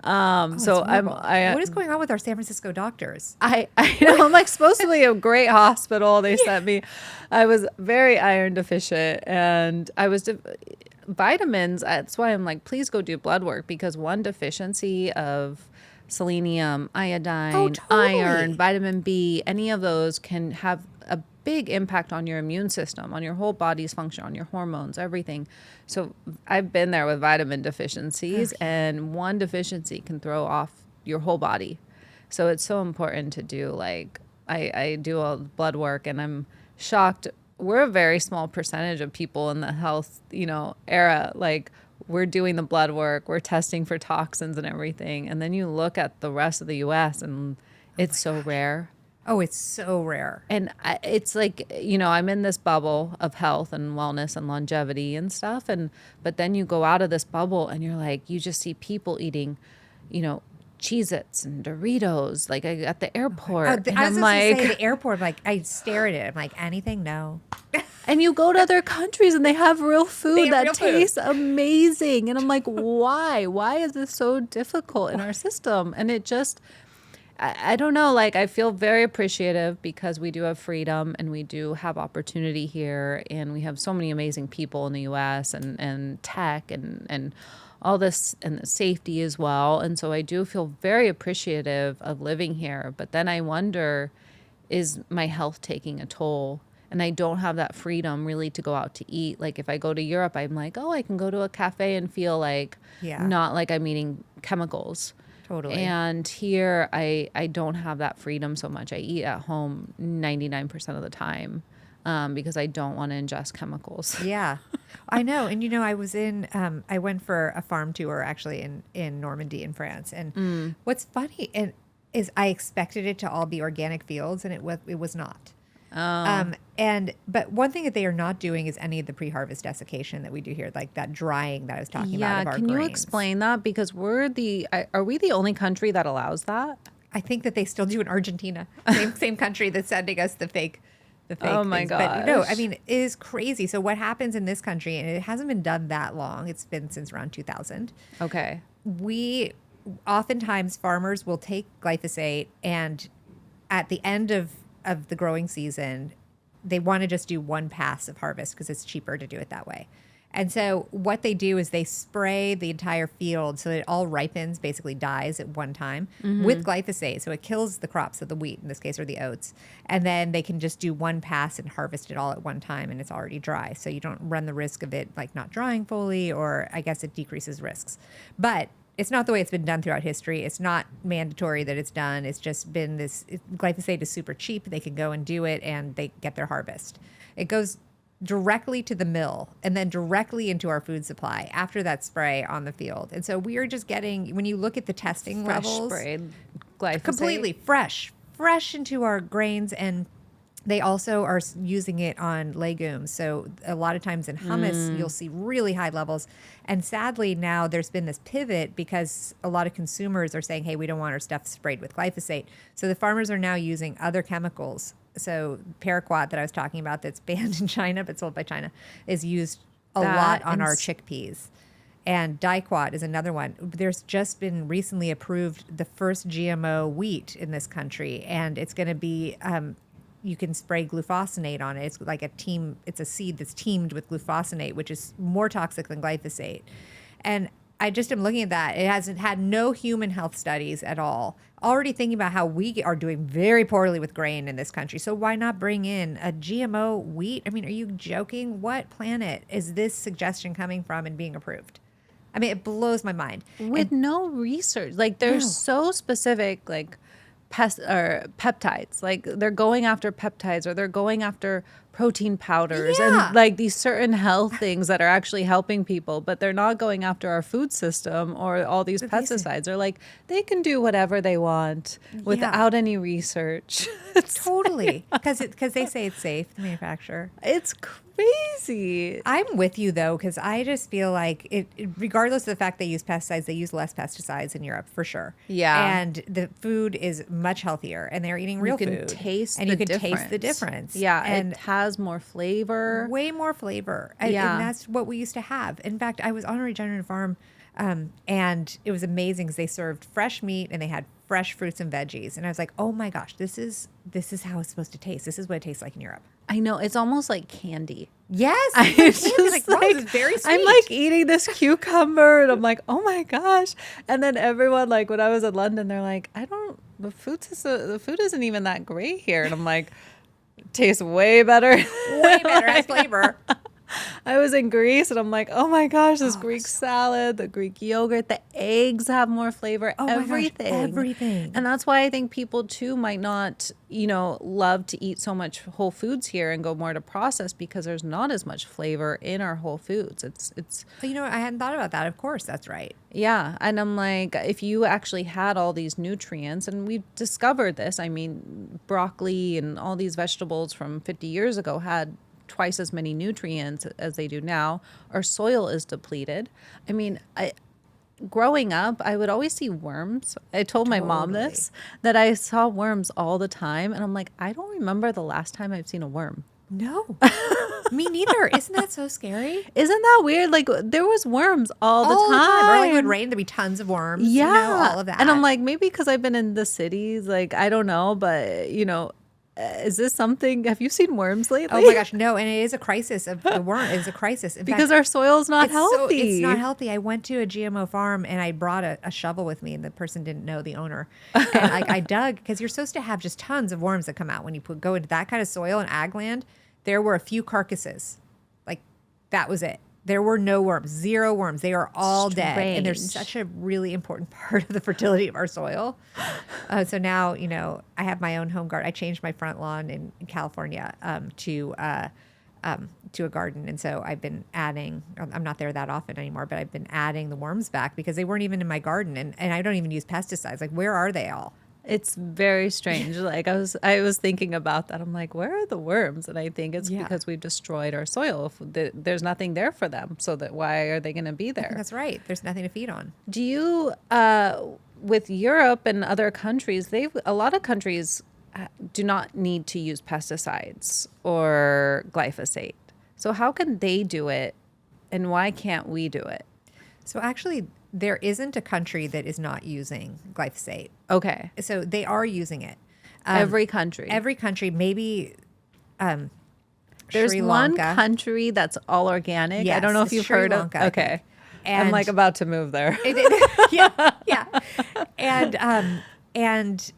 What is going on with our San Francisco doctors? I I'm like supposed to be a great hospital. They sent me. I was very iron deficient and I was vitamins. That's why I'm like, please go do blood work because one deficiency of selenium, iodine, iron, vitamin B, any of those can have a big impact on your immune system, on your whole body's function, on your hormones, everything. So I've been there with vitamin deficiencies and one deficiency can throw off your whole body. So it's so important to do I do all blood work and I'm shocked. We're a very small percentage of people in the health, era. Like we're doing the blood work, we're testing for toxins and everything. And then you look at the rest of the US and it's so rare. Oh, it's so rare. And it's like, I'm in this bubble of health and wellness and longevity and stuff. But then you go out of this bubble and you're like, you just see people eating, Cheez-Its and Doritos, like at the airport. I was and just going to say the airport, like I stare at it. I'm like, anything? No. And you go to other countries and they have real food that tastes amazing. And I'm like, why? Why is this so difficult in our system? And it just, I don't know, like I feel very appreciative because we do have freedom and we do have opportunity here. And we have so many amazing people in the US and tech and all this and the safety as well. And so I do feel very appreciative of living here. But then I wonder, is my health taking a toll? And I don't have that freedom really to go out to eat. Like if I go to Europe, I'm like, I can go to a cafe and feel like not like I'm eating chemicals. Totally. And here I don't have that freedom so much. I eat at home 99% of the time because I don't want to ingest chemicals. Yeah, I know. And, I was I went for a farm tour actually in Normandy in France. And what's funny is I expected it to all be organic fields and it was not. But one thing that they are not doing is any of the pre-harvest desiccation that we do here, like that drying that I was talking about of our can grains. you explain that? Because are we the only country that allows that? I think that they still do in Argentina, same country that's sending us the fake. Oh my things. gosh. But no, I mean, it is crazy. So what happens in this country, and it hasn't been done that long. It's been since around 2000. Okay. Oftentimes farmers will take glyphosate and at the end of the growing season, they want to just do one pass of harvest because it's cheaper to do it that way. And so what they do is they spray the entire field so that it all ripens, basically dies at one time with glyphosate. So it kills the crops of the wheat, in this case, or the oats. And then they can just do one pass and harvest it all at one time and it's already dry. So you don't run the risk of it like not drying fully, or I guess it decreases risks. But it's not the way it's been done throughout history. It's not mandatory that it's done. It's just been glyphosate is super cheap. They can go and do it and they get their harvest. It goes directly to the mill and then directly into our food supply after that spray on the field. And so we are just getting, when you look at the testing levels, sprayed glyphosate. completely fresh into our grains. And They also are using it on legumes. So a lot of times in hummus, you'll see really high levels. And sadly, now there's been this pivot because a lot of consumers are saying, hey, we don't want our stuff sprayed with glyphosate. So the farmers are now using other chemicals. So Paraquat that I was talking about that's banned in China but sold by China is used a lot on our chickpeas. And Diaquat is another one. There's just been recently approved the first GMO wheat in this country. And it's going to be... you can spray glufosinate on it. It's like it's a seed that's teamed with glufosinate, which is more toxic than glyphosate. And I just am looking at that. It hasn't had no human health studies at all. Already thinking about how we are doing very poorly with grain in this country. So why not bring in a GMO wheat? I mean, are you joking? What planet is this suggestion coming from and being approved? I mean, it blows my mind. With no research. Like, they're so specific, like, peptides, like they're going after peptides or they're going after protein powders and like these certain health things that are actually helping people, but they're not going after our food system or all these pesticides. Or like they can do whatever they want without any research. Totally, because they say it's safe to manufacture. It's crazy. I'm with you though, because I just feel like regardless of the fact they use pesticides, they use less pesticides in Europe for sure. Yeah, and the food is much healthier, and they're eating real food. You can taste the difference. Yeah, and it has more flavor, way more flavor. And that's what we used to have. In fact, I was on a regenerative farm, and it was amazing because they served fresh meat and they had fresh fruits and veggies, and I was like, oh my gosh, this is how it's supposed to taste. This is what it tastes like in Europe. I know, it's almost like candy. Yes, it's just wow, this is very sweet. I'm like eating this cucumber, and I'm like, oh my gosh! And then everyone, like when I was in London, they're like, the food isn't even that great here, and I'm like, it tastes way better, has flavor. I was in Greece and I'm like, oh my gosh, this Greek salad, the Greek yogurt, the eggs have more flavor, everything. Everything. And that's why I think people too might not, love to eat so much whole foods here and go more to processed because there's not as much flavor in our whole foods. It's I hadn't thought about that. Of course, that's right. Yeah. And I'm like, if you actually had all these nutrients, and we've discovered this, I mean, broccoli and all these vegetables from 50 years ago had twice as many nutrients as they do now. Our soil is depleted. I mean, growing up, I would always see worms. I told my mom this, that I saw worms all the time. And I'm like, I don't remember the last time I've seen a worm. No, me neither. Isn't that so scary? Isn't that weird? Like there was worms all the time. Or like it would rain, there'd be tons of worms. Yeah. All of that. And I'm like, maybe because I've been in the cities, like, I don't know, but is this something? Have you seen worms lately? Oh my gosh, no! And it is a crisis of the worm. It's a crisis because our soil's not healthy. It's not healthy. I went to a GMO farm and I brought a shovel with me, and the person didn't know the owner. And I dug because you're supposed to have just tons of worms that come out when you go into that kind of soil and ag land. There were a few carcasses, like that was it. There were no worms, 0 worms. They are all dead. And they're such a really important part of the fertility of our soil. So now, I have my own home garden. I changed my front lawn in California to a garden. And so I've been adding, I'm not there that often anymore, but I've been adding the worms back because they weren't even in my garden. And I don't even use pesticides. Like, where are they all? It's very strange. Like I was thinking about that. I'm like, where are the worms? And I think it's because we've destroyed our soil. There's nothing there for them. So why are they going to be there? That's right. There's nothing to feed on. Do you, with Europe and other countries, a lot of countries do not need to use pesticides or glyphosate. So how can they do it, and why can't we do it? So actually, there isn't a country that is not using glyphosate. Okay. So they are using it. Every country. Maybe there's Sri one Lanka. country that's all So I don't know if you've Sri heard Lanka, of. Okay. And I'm like about to move there. yeah. And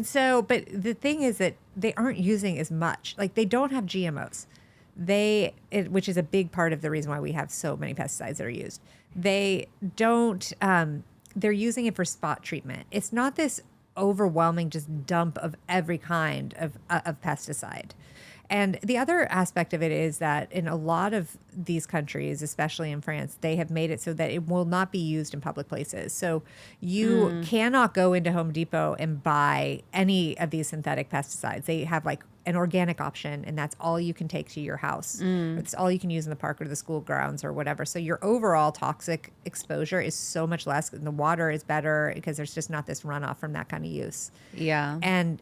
so, but the thing is that they aren't using as much. Like they don't have GMOs. Which is a big part of the reason why we have so many pesticides that are used. They don't, they're using it for spot treatment. It's not this overwhelming just dump of every kind of pesticide. And the other aspect of it is that in a lot of these countries, especially in France, they have made it so that it will not be used in public places. So you cannot go into Home Depot and buy any of these synthetic pesticides. They have like an organic option, and that's all you can take to your house. It's all you can use in the park or the school grounds or whatever. So your overall toxic exposure is so much less, and the water is better because there's just not this runoff from that kind of use. Yeah. And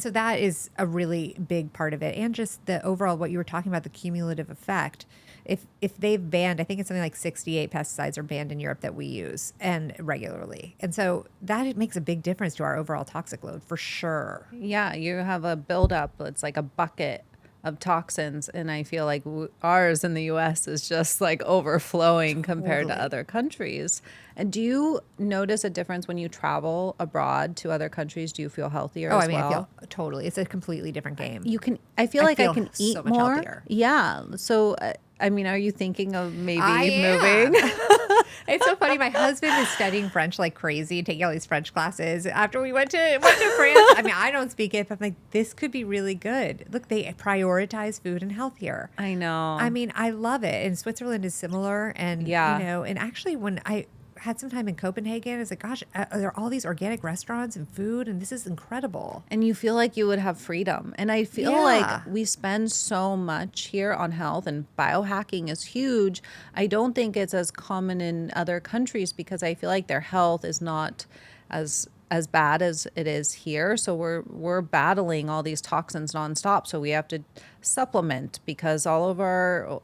so that is a really big part of it. And just the overall, what you were talking about, the cumulative effect. If they've banned, I think it's something like 68 pesticides are banned in Europe that we use and regularly. And so that makes a big difference to our overall toxic load for sure. Yeah, you have a buildup. It's like a bucket of toxins, and I feel like ours in the U.S. is just like overflowing compared to Totally. other countries. And do you notice a difference when you travel abroad to other countries? Do you feel healthier Oh, as I mean, well? I feel totally, it's a completely different game. You can. I feel I like I feel can eat so much more. healthier. Yeah. So, I mean, are you thinking of maybe I am. moving? It's so funny. My husband is studying French like crazy, taking all these French classes. After we went to France, I mean, I don't speak it, but I'm like, this could be really good. Look, they prioritize food and healthier. I know. I mean, I love it. And Switzerland is similar. And, Yeah. you know, and actually when I had some time in Copenhagen, I was like, gosh, there are all these organic restaurants and food, and this is incredible. And you feel like you would have freedom. And I feel Yeah. like we spend so much here on health, and biohacking is huge. I don't think it's as common in other countries because I feel like their health is not as bad as it is here. So we're battling all these toxins nonstop. So we have to supplement because all of our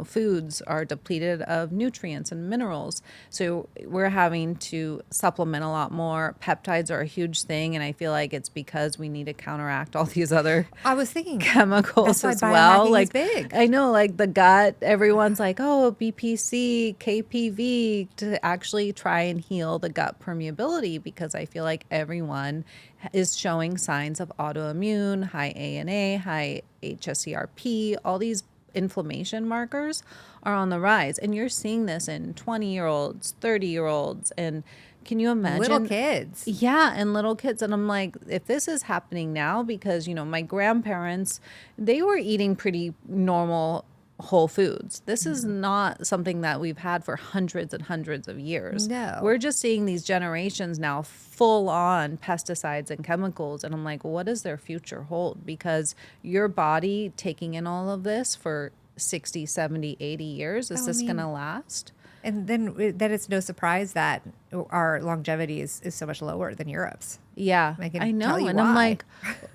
foods are depleted of nutrients and minerals. So we're having to supplement a lot more. Peptides are a huge thing, and I feel like it's because we need to counteract all these other I was thinking chemicals that's why as well. biohacking is Like big. I know, like the gut, everyone's like, oh, BPC, KPV, to actually try and heal the gut permeability, because I feel like everyone is showing signs of autoimmune, high ANA, high HSCRP, all these inflammation markers are on the rise. And you're seeing this in 20-year-olds, 30-year-olds, and can you imagine? Little kids. Yeah, and little kids. And I'm like, if this is happening now, because, my grandparents, they were eating pretty normal whole foods. This is not something that we've had for hundreds and hundreds of years. No. We're just seeing these generations now full on pesticides and chemicals. And I'm like, what does their future hold? Because your body taking in all of this for 60, 70, 80 years, is this going to last? And then it's no surprise that our longevity is so much lower than Europe's. Yeah, I can I know. tell you And I'm why.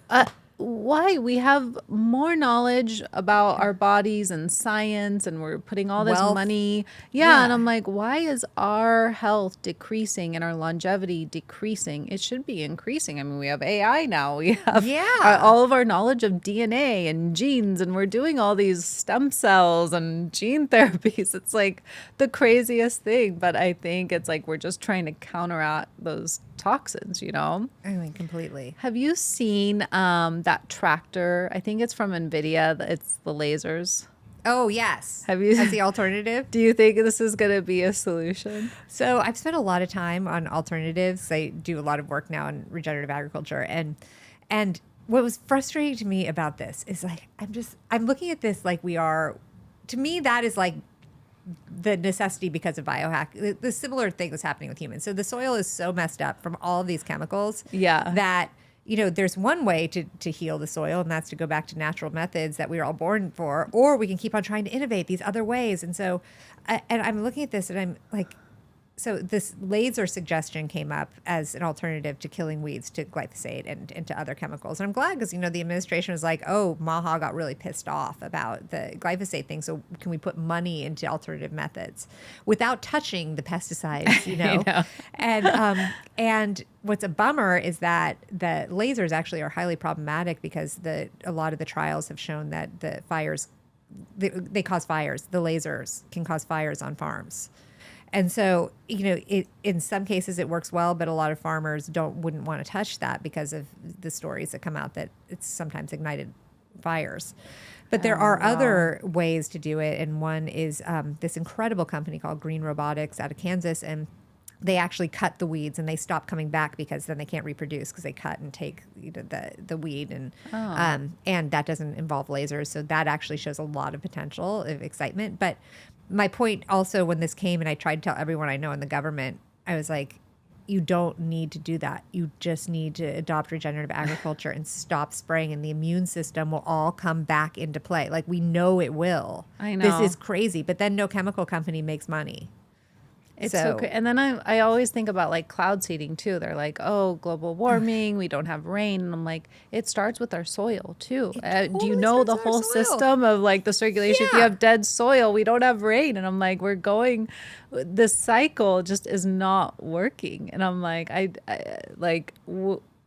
like, why? We have more knowledge about our bodies and science, and we're putting all this Wealth. money. Yeah. And I'm like, why is our health decreasing and our longevity decreasing? It should be increasing. I mean, we have AI now. We have all of our knowledge of DNA and genes, and we're doing all these stem cells and gene therapies. It's like the craziest thing. But I think it's like we're just trying to counteract those toxins, I mean, completely. Have you seen that tractor? I think it's from NVIDIA. It's the lasers. Oh, yes. Have you- As the alternative? Do you think this is going to be a solution? So I've spent a lot of time on alternatives. I do a lot of work now in regenerative agriculture. And what was frustrating to me about this is like, I'm looking at this like to me, that is like the necessity because of biohack. The similar thing that's happening with humans. So the soil is so messed up from all of these chemicals that, there's one way to heal the soil, and that's to go back to natural methods that we were all born for, or we can keep on trying to innovate these other ways. And so, and I'm looking at this and I'm like, so this laser suggestion came up as an alternative to killing weeds, to glyphosate and to other chemicals. And I'm glad because, the administration was like, oh, MAHA got really pissed off about the glyphosate thing. So can we put money into alternative methods without touching the pesticides, I know. And what's a bummer is that the lasers actually are highly problematic because a lot of the trials have shown that the fires, they cause fires. The lasers can cause fires on farms. And so, in some cases it works well, but a lot of farmers wouldn't want to touch that because of the stories that come out that it's sometimes ignited fires. But there are other ways to do it. And one is this incredible company called Green Robotics out of Kansas. And they actually cut the weeds and they stop coming back because then they can't reproduce because they cut and take the weed and that doesn't involve lasers. So that actually shows a lot of potential of excitement. But my point also when this came and I tried to tell everyone I know in the government, I was like, you don't need to do that. You just need to adopt regenerative agriculture and stop spraying, and the immune system will all come back into play. Like, we know it will. I This know. is crazy, but then no chemical company makes money. It's so crazy. And then I always think about like cloud seeding too. They're like, oh, global warming, we don't have rain. And I'm like, it starts with our soil too. Do you totally know starts the with our whole soil. system of like the circulation? If you Yeah. have dead soil, we don't have rain. And I'm like, this cycle just is not working. And I'm like,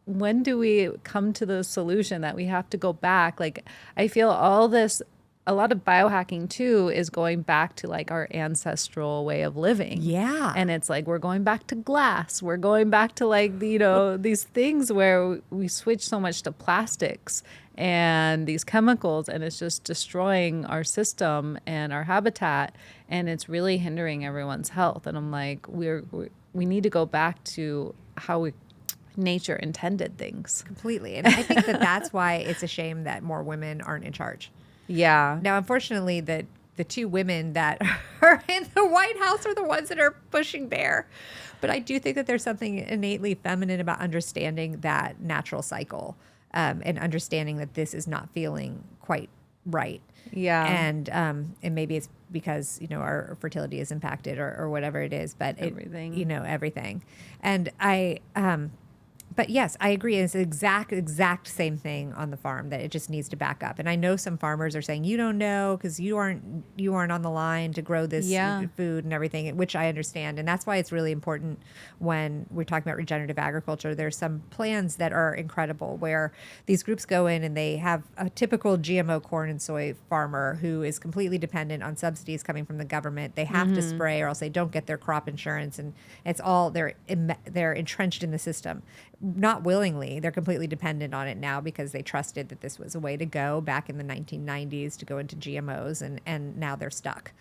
when do we come to the solution that we have to go back? Like, I feel a lot of biohacking too is going back to like our ancestral way of living. Yeah. And it's like, we're going back to glass. We're going back to like, these things where we switch so much to plastics and these chemicals, and it's just destroying our system and our habitat. And it's really hindering everyone's health. And I'm like, we need to go back to how nature intended things. Completely. And I think that's why it's a shame that more women aren't in charge. Yeah. Now, unfortunately, the two women that are in the White House are the ones that are pushing bear. But I do think that there's something innately feminine about understanding that natural cycle and understanding that this is not feeling quite right. Yeah. And maybe it's because, our fertility is impacted or whatever it is, but Everything. Everything. And but yes, I agree. It's the exact same thing on the farm, that it just needs to back up. And I know some farmers are saying, you don't know because you aren't on the line to grow this food and everything, which I understand. And that's why it's really important when we're talking about regenerative agriculture. There's some plans that are incredible where these groups go in and they have a typical GMO corn and soy farmer who is completely dependent on subsidies coming from the government. They have to spray or else they don't get their crop insurance. And it's all, they're entrenched in the system. Not willingly, they're completely dependent on it now because they trusted that this was a way to go back in the 1990s to go into GMOs, and now they're stuck.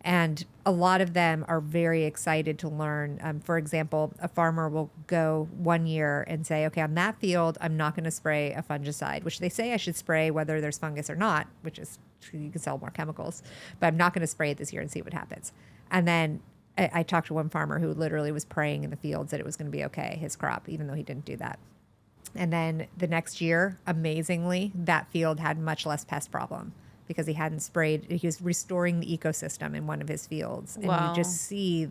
And a lot of them are very excited to learn. For example, a farmer will go 1 year and say, okay, on that field, I'm not going to spray a fungicide, which they say I should spray whether there's fungus or not, which is, you can sell more chemicals, but I'm not going to spray it this year and see what happens. And then I talked to one farmer who literally was praying in the fields that it was going to be okay, his crop, even though he didn't do that. And then the next year, amazingly, that field had much less pest problem because he hadn't sprayed. He was restoring the ecosystem in one of his fields. And Wow. you just see,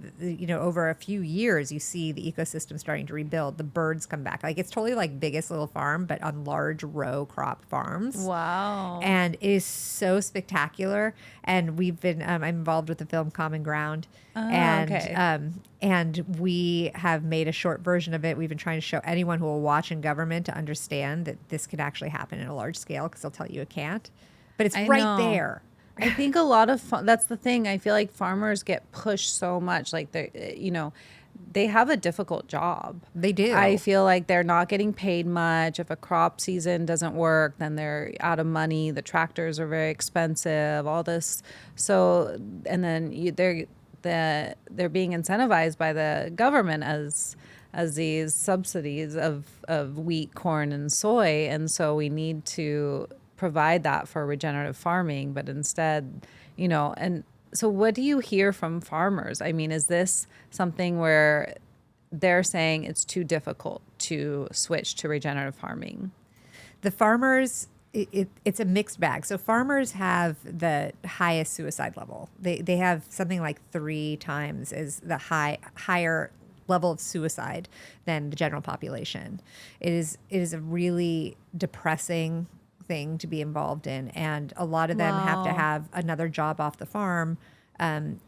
over a few years, you see the ecosystem starting to rebuild. The birds come back. Like, it's totally like Biggest Little Farm, but on large row crop farms. Wow. And it is so spectacular. And we've been, I'm involved with the film Common Ground. And we have made a short version of it. We've been trying to show anyone who will watch in government to understand that this could actually happen in a large scale, because they'll tell you it can't. But it's I right know. there. I think a lot of that's the thing. I feel like farmers get pushed so much. Like they have a difficult job. They do. I feel like they're not getting paid much. If a crop season doesn't work, then they're out of money. The tractors are very expensive. All this. So, and then they're being incentivized by the government as these subsidies of wheat, corn, and soy. And so we need to provide that for regenerative farming, but instead, and so what do you hear from farmers? I mean, is this something where they're saying it's too difficult to switch to regenerative farming? The farmers, it's a mixed bag. So farmers have the highest suicide level. They have something like 3 times as the higher level of suicide than the general population. It is a really depressing thing to be involved in, and a lot of them have to have another job off the farm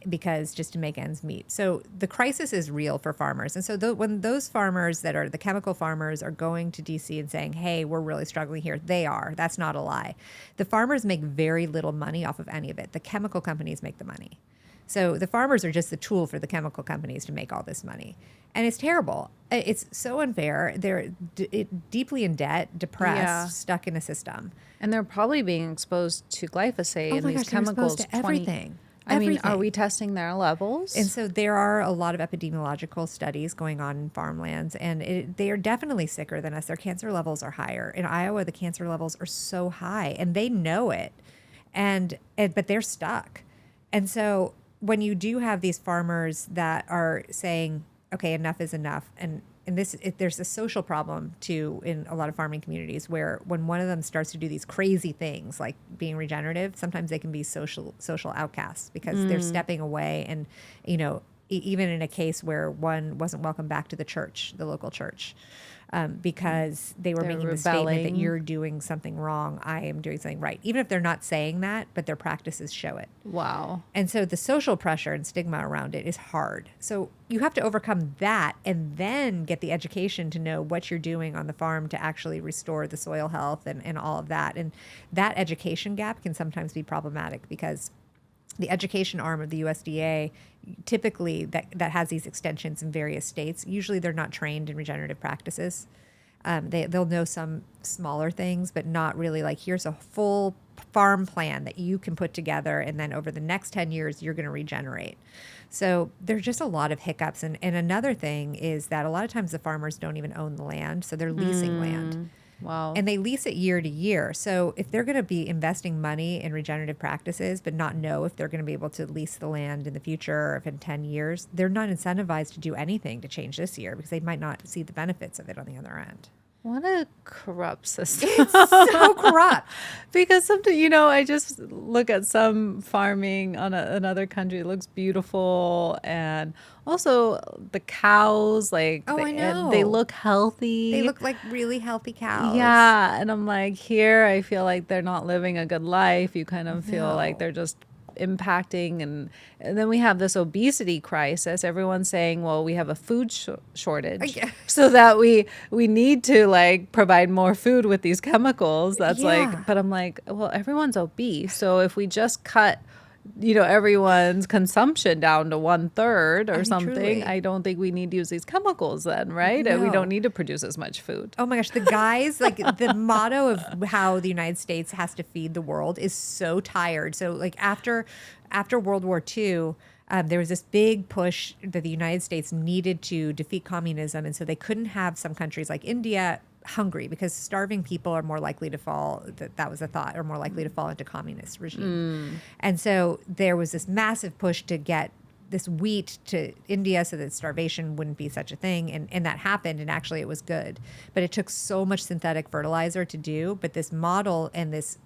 because just to make ends meet. So the crisis is real for farmers. And so when those farmers that are the chemical farmers are going to DC and saying, hey, we're really struggling here, that's not a lie. The farmers make very little money off of any of it. The chemical companies make the money. So the farmers are just the tool for the chemical companies to make all this money. And it's terrible. It's so unfair. They're deeply in debt, depressed, stuck in a system. And they're probably being exposed to glyphosate and my these gosh, they're chemicals. exposed to everything. I mean, are Everything. we testing their levels? And so there are a lot of epidemiological studies going on in farmlands, and they are definitely sicker than us. Their cancer levels are higher. In Iowa, the cancer levels are so high, and they know it, but they're stuck. And so when you do have these farmers that are saying, "Okay, enough is enough," there's a social problem too in a lot of farming communities where when one of them starts to do these crazy things like being regenerative, sometimes they can be social outcasts because they're stepping away. And even in a case where one wasn't welcome back to the church, the local church, because they were They're making the statement that rebelling. you're doing something wrong, I am doing something right, even if they're not saying that, but their practices show it. Wow. And so the social pressure and stigma around it is hard. So you have to overcome that and then get the education to know what you're doing on the farm to actually restore the soil health and all of that. And that education gap can sometimes be problematic because the education arm of the USDA typically that has these extensions in various states, usually they're not trained in regenerative practices. They'll know some smaller things, but not really like, here's a full farm plan that you can put together, and then over the next 10 years, you're going to regenerate. So there's just a lot of hiccups. And another thing is that a lot of times the farmers don't even own the land, so they're leasing land. Wow. And they lease it year to year. So if they're going to be investing money in regenerative practices, but not know if they're going to be able to lease the land in the future or if in 10 years, they're not incentivized to do anything to change this year because they might not see the benefits of it on the other end. What a corrupt system. It's so corrupt. Because sometimes, I just look at some farming on another country. It looks beautiful. And also the cows, like, Oh, I know. they look healthy. They look like really healthy cows. Yeah. And I'm like, here, I feel like they're not living a good life. You kind of feel like No. they're just impacting. And then we have this obesity crisis. Everyone's saying, well, we have a food shortage. Yeah. So that we need to like provide more food with these chemicals. That's Yeah. but I'm like, well, everyone's obese. So if we just cut everyone's consumption down to 1/3 or something, truly. I don't think we need to use these chemicals then, right? And we No. don't need to produce as much food. Oh my gosh, the guys, like the motto of how the United States has to feed the world is so tired. So like after World War II, there was this big push that the United States needed to defeat communism. And so they couldn't have some countries like India hungry because starving people are more likely to fall, that was a thought, are more likely to fall into communist regime. And so there was this massive push to get this wheat to India so that starvation wouldn't be such a thing. And that happened, and actually it was good. But it took so much synthetic fertilizer to do. But this model and this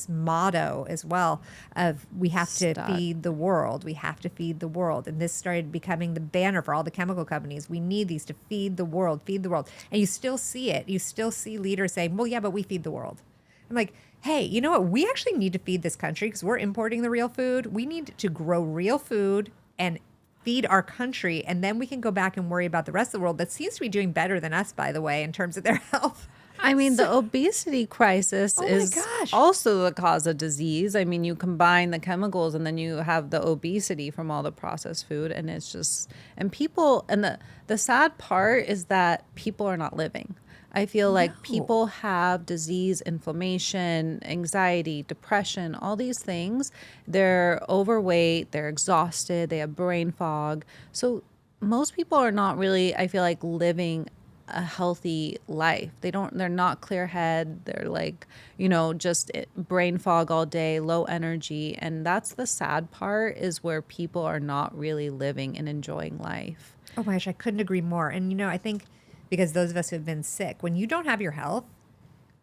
motto as well of we have to feed the world. We have to feed the world. And this started becoming the banner for all the chemical companies. We need these to feed the world, feed the world. And you still see it. You still see leaders saying, well, yeah, but we feed the world. I'm like, hey, you know what? We actually need to feed this country because we're importing the real food. We need to grow real food and feed our country, and then we can go back and worry about the rest of the world that seems to be doing better than us, by the way, in terms of their health. I mean, the obesity crisis Oh my is gosh. also the cause of disease. I mean, you combine the chemicals and then you have the obesity from all the processed food, and it's just, and people, and the sad part is that people are not living. I feel like people have disease, inflammation, anxiety, depression, all these things. They're overweight, they're exhausted, they have brain fog. So most people are not really, I feel like, living a healthy life. They're not clear head. They're like, just brain fog all day, low energy. And that's the sad part, is where people are not really living and enjoying life. Oh my gosh, I couldn't agree more. And, I think because those of us who have been sick, when you don't have your health,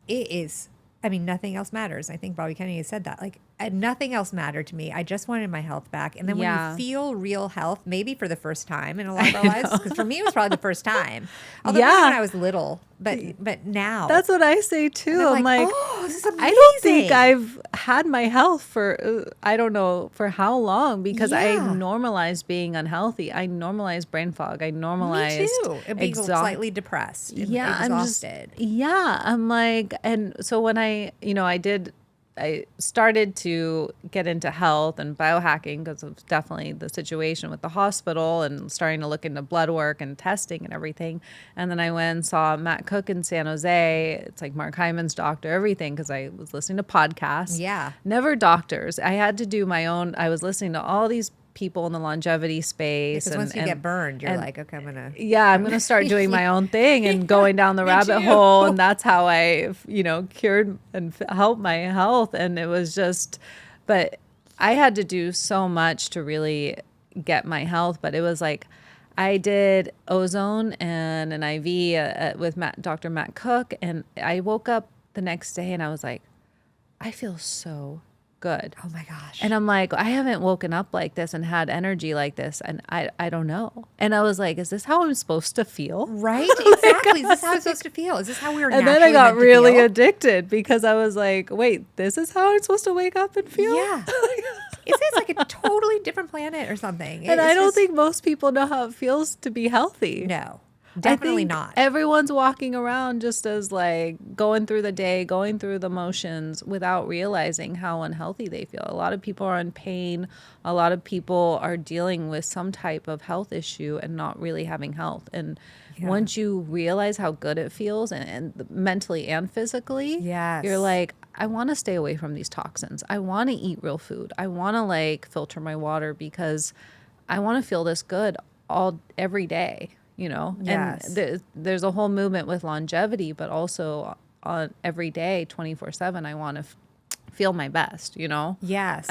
it is, nothing else matters. I think Bobby Kennedy has said that. Like, nothing else mattered to me. I just wanted my health back. And then when you feel real health, maybe for the first time in a lot of our lives, because for me, it was probably the first time. Although maybe when I was little, but now. That's what I say too. And I'm like, oh, this is amazing. I don't think I've had my health for, I don't know for how long, because I Yeah. normalized being unhealthy. I normalized brain fog. I normalized Me too. And being slightly depressed and exhausted. I'm like, and so when I did I started to get into health and biohacking because of definitely the situation with the hospital and starting to look into blood work and testing and everything. And then I went and saw Matt Cook in San Jose. It's like Mark Hyman's doctor, everything, because I was listening to podcasts. Yeah. Never doctors. I had to do my own. I was listening to all these people in the longevity space. Because once you get burned, you're like, okay, I'm going to start doing my own thing and going down the rabbit too. hole. And that's how I, cured and helped my health. And it was just, but I had to do so much to really get my health. But it was like, I did ozone and an IV with Dr. Matt Cook. And I woke up the next day and I was like, I feel so good. Oh my gosh. And I'm like, I haven't woken up like this and had energy like this. And I don't know. And I was like, is this how I'm supposed to feel? Right? Exactly. Is this how it's supposed to feel? Is this how we were And naturally then I got meant to really feel? addicted because I was like, wait, this is how I'm supposed to wake up and feel? Yeah. It's like a totally different planet or something. And I don't just- think most people know how it feels to be healthy. No. I Definitely think not. Everyone's walking around just as like going through the day, going through the motions without realizing how unhealthy they feel. A lot of people are in pain. A lot of people are dealing with some type of health issue and not really having health. And once you realize how good it feels and mentally and physically, Yes. you're like, I want to stay away from these toxins. I want to eat real food. I want to like filter my water because I want to feel this good every day. Yes. And there's a whole movement with longevity, but also on every day, 24/7, I want to feel my best, Yes.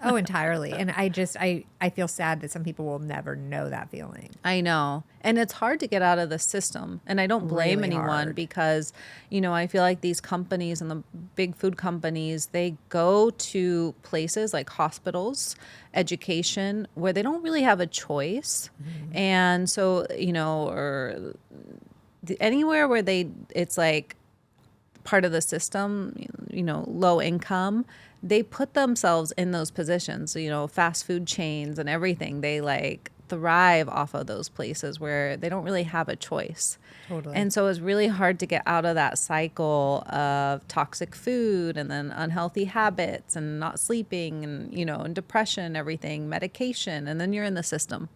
Oh, entirely. And I feel sad that some people will never know that feeling. I know. And it's hard to get out of the system. And I don't blame Really anyone hard. because, I feel like these companies and the big food companies, they go to places like hospitals, education, where they don't really have a choice. And so, or anywhere where it's like part of the system, low income, they put themselves in those positions. So, fast food chains and everything, they like thrive off of those places where they don't really have a choice. Totally. And so it's really hard to get out of that cycle of toxic food and then unhealthy habits and not sleeping and, and depression and everything, medication, and then you're in the system.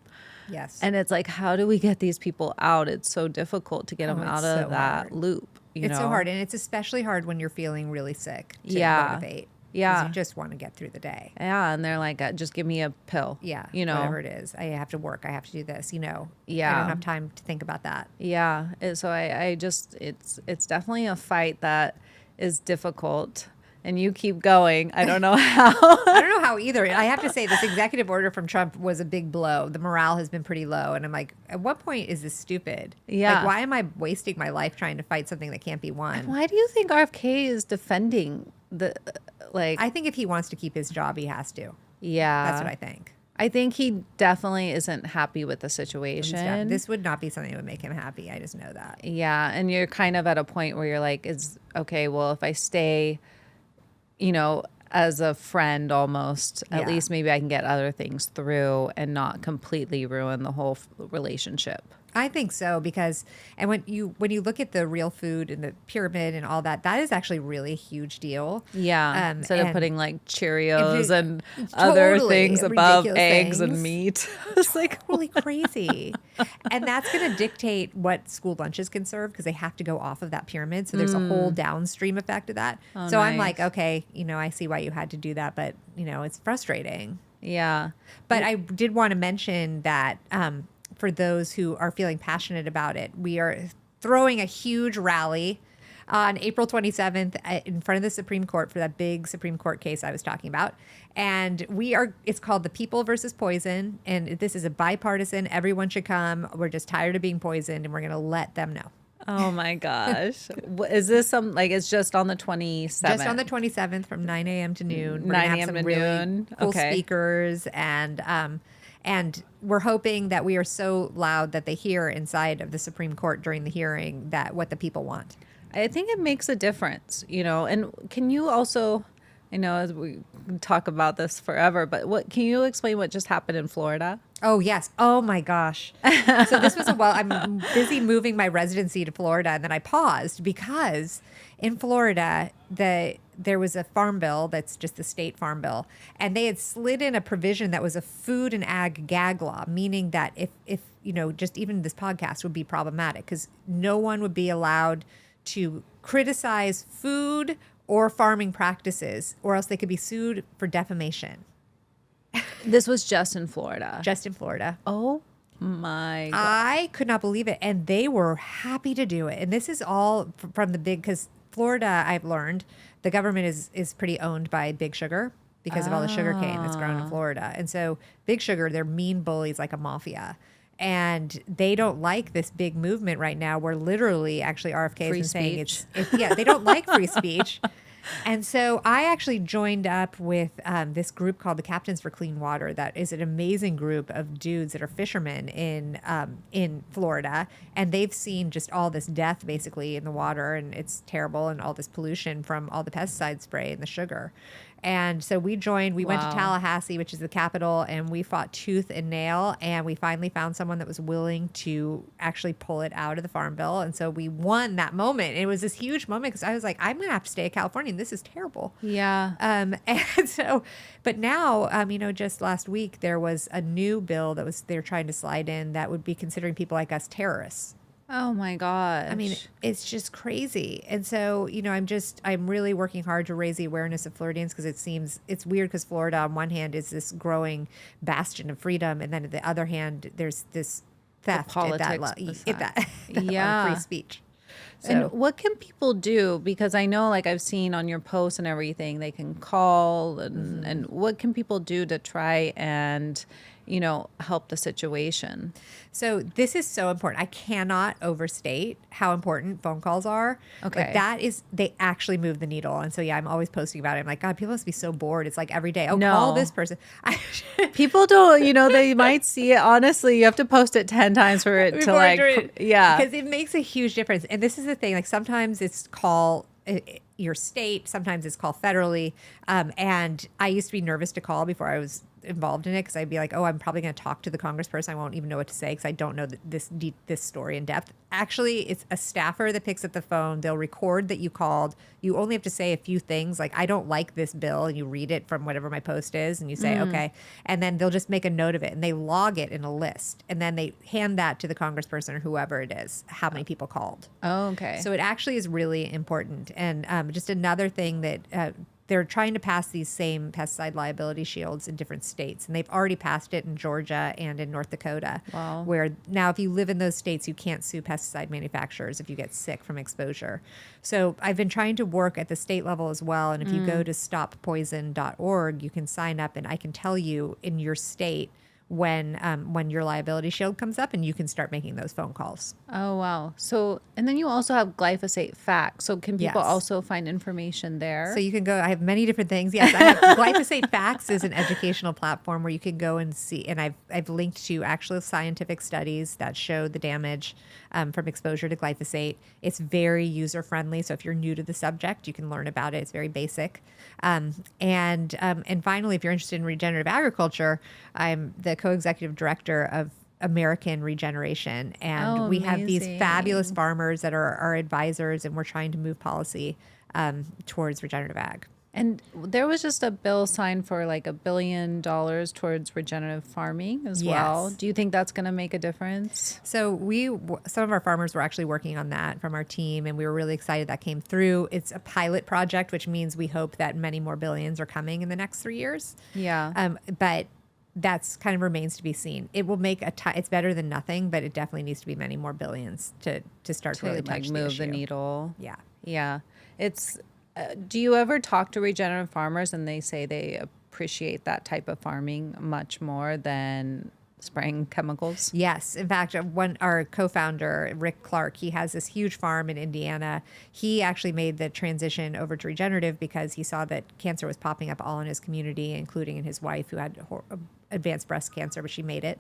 Yes. And it's like, how do we get these people out? It's so difficult to get them it's out of so that hard. loop. It's so hard. And it's especially hard when you're feeling really sick to Yeah. motivate. 'Cause Yeah. You just want to get through the day. Yeah, and they're like, just give me a pill. Yeah. Whatever it is. I have to work. I have to do this, Yeah. I don't have time to think about that. Yeah. So I just, it's definitely a fight that is difficult. And you keep going. I don't know how. I don't know how either. I have to say, this executive order from Trump was a big blow. The morale has been pretty low. And I'm like, at what point is this stupid? Yeah. Like, why am I wasting my life trying to fight something that can't be won? Why do you think RFK is defending I think if he wants to keep his job, he has to. Yeah. That's what I think. I think he definitely isn't happy with the situation. This would not be something that would make him happy. I just know that. Yeah. And you're kind of at a point where you're like, okay, well, if I stay, as a friend almost, at Yeah. least maybe I can get other things through and not completely ruin the whole relationship. I think so because, and when you look at the real food and the pyramid and all that, that is actually really a huge deal. Yeah. Instead of and putting like Cheerios If you- and other Totally things above ridiculous eggs things. and meat. It's like, Totally crazy. And that's going to dictate what school lunches can serve because they have to go off of that pyramid. So there's a whole downstream effect of that. Oh, so I'm nice. like, okay, I see why you had to do that, but it's frustrating. yeah. But I did want to mention that for those who are feeling passionate about it, we are throwing a huge rally on April 27th in front of the Supreme Court for that big Supreme Court case I was talking about. And it's called the People versus Poison. And this is a bipartisan, everyone should come. We're just tired of being poisoned and we're going to let them know. Oh my gosh. Is this it's just on the 27th? Just on the 27th from 9 a.m. to noon. We're 9 gonna have a.m. some to really noon. cool Okay. speakers and we're hoping that we are so loud that they hear inside of the Supreme Court during the hearing that what the people want. I think it makes a difference, and can you also, as we talk about this forever, but can you explain what just happened in Florida? Oh, yes. Oh, my gosh. So this was I'm busy moving my residency to Florida, and then I paused because in Florida, there was a farm bill that's just the state farm bill, and they had slid in a provision that was a food and ag-gag law, meaning that if just even this podcast would be problematic because no one would be allowed to criticize food or farming practices, or else they could be sued for defamation. This was just in Florida. Just in Florida. Oh my God. I could not believe it. And they were happy to do it. And this is all from the big, because Florida, I've learned, the government is pretty owned by Big Sugar because of all the sugar cane that's grown in Florida. And so Big Sugar, they're mean bullies like a mafia. And they don't like this big movement right now where literally actually RFK has been saying it's they don't like free speech. And so I actually joined up with this group called the Captains for Clean Water. That is an amazing group of dudes that are fishermen in Florida, and they've seen just all this death basically in the water, and it's terrible, and all this pollution from all the pesticide spray and the sugar. And so we joined, we went to Tallahassee, which is the capital, and we fought tooth and nail. And we finally found someone that was willing to actually pull it out of the farm bill. And so we won that moment. It was this huge moment because I was like, I'm going to have to stay in California. And this is terrible. Yeah. And so, but now, just last week, there was a new bill that they're trying to slide in that would be considering people like us terrorists. Oh my God. I mean, it's just crazy. And so, I'm really working hard to raise the awareness of Floridians because it's weird because Florida on one hand is this growing bastion of freedom. And then on the other hand, there's this theft at that free speech. So. And what can people do? Because I know, like I've seen on your posts and everything, they can call and what can people do to try and, help the situation? So this is so important. I cannot overstate how important phone calls are. Okay. But they actually move the needle. And so, I'm always posting about it. I'm like, God, people must be so bored. It's like every day. Oh, No. call this person. People don't, they might see it. Honestly, you have to post it 10 times for it to yeah. Because it makes a huge difference. And this is the thing, like sometimes it's call your state, sometimes it's called federally. And I used to be nervous to call before I was involved in it because I'd be like, oh, I'm probably going to talk to the congressperson. I won't even know what to say because I don't know this story in depth. Actually, it's a staffer that picks up the phone. They'll record that you called. You only have to say a few things like, I don't like this bill, and you read it from whatever my post is, and you say, okay. And then they'll just make a note of it, and they log it in a list, and then they hand that to the congressperson or whoever it is, how many people called. Oh, okay. So it actually is really important. And just another thing that they're trying to pass these same pesticide liability shields in different states. And they've already passed it in Georgia and in North Dakota. Wow. Where now if you live in those states, you can't sue pesticide manufacturers if you get sick from exposure. So I've been trying to work at the state level as well. And if you go to stoppoison.org, you can sign up and I can tell you in your state when your liability shield comes up, and you can start making those phone calls. Oh, wow. So, and then you also have Glyphosate Facts. So can people Yes. also find information there? So you can go, I have many different things. Yes, I have Glyphosate Facts is an educational platform where you can go and see, and I've linked to actual scientific studies that show the damage from exposure to glyphosate. It's very user friendly. So if you're new to the subject, you can learn about it. It's very basic. And finally, if you're interested in regenerative agriculture, I'm the co-executive director of American Regeneration. And we have these fabulous farmers that are our advisors, and we're trying to move policy towards regenerative ag. And there was just a bill signed for like $1 billion towards regenerative farming as well. Yes. Do you think that's going to make a difference? So some of our farmers were actually working on that from our team, and we were really excited that came through. It's a pilot project, which means we hope that many more billions are coming in the next 3 years. Yeah. But that's kind of remains to be seen. It will make it's better than nothing, but it definitely needs to be many more billions to start to really touch the move issue. the needle. Yeah. Yeah. It's. Do you ever talk to regenerative farmers and they say they appreciate that type of farming much more than spraying chemicals? Yes. In fact, our co-founder, Rick Clark, he has this huge farm in Indiana. He actually made the transition over to regenerative because he saw that cancer was popping up all in his community, including in his wife who had advanced breast cancer, but she made it.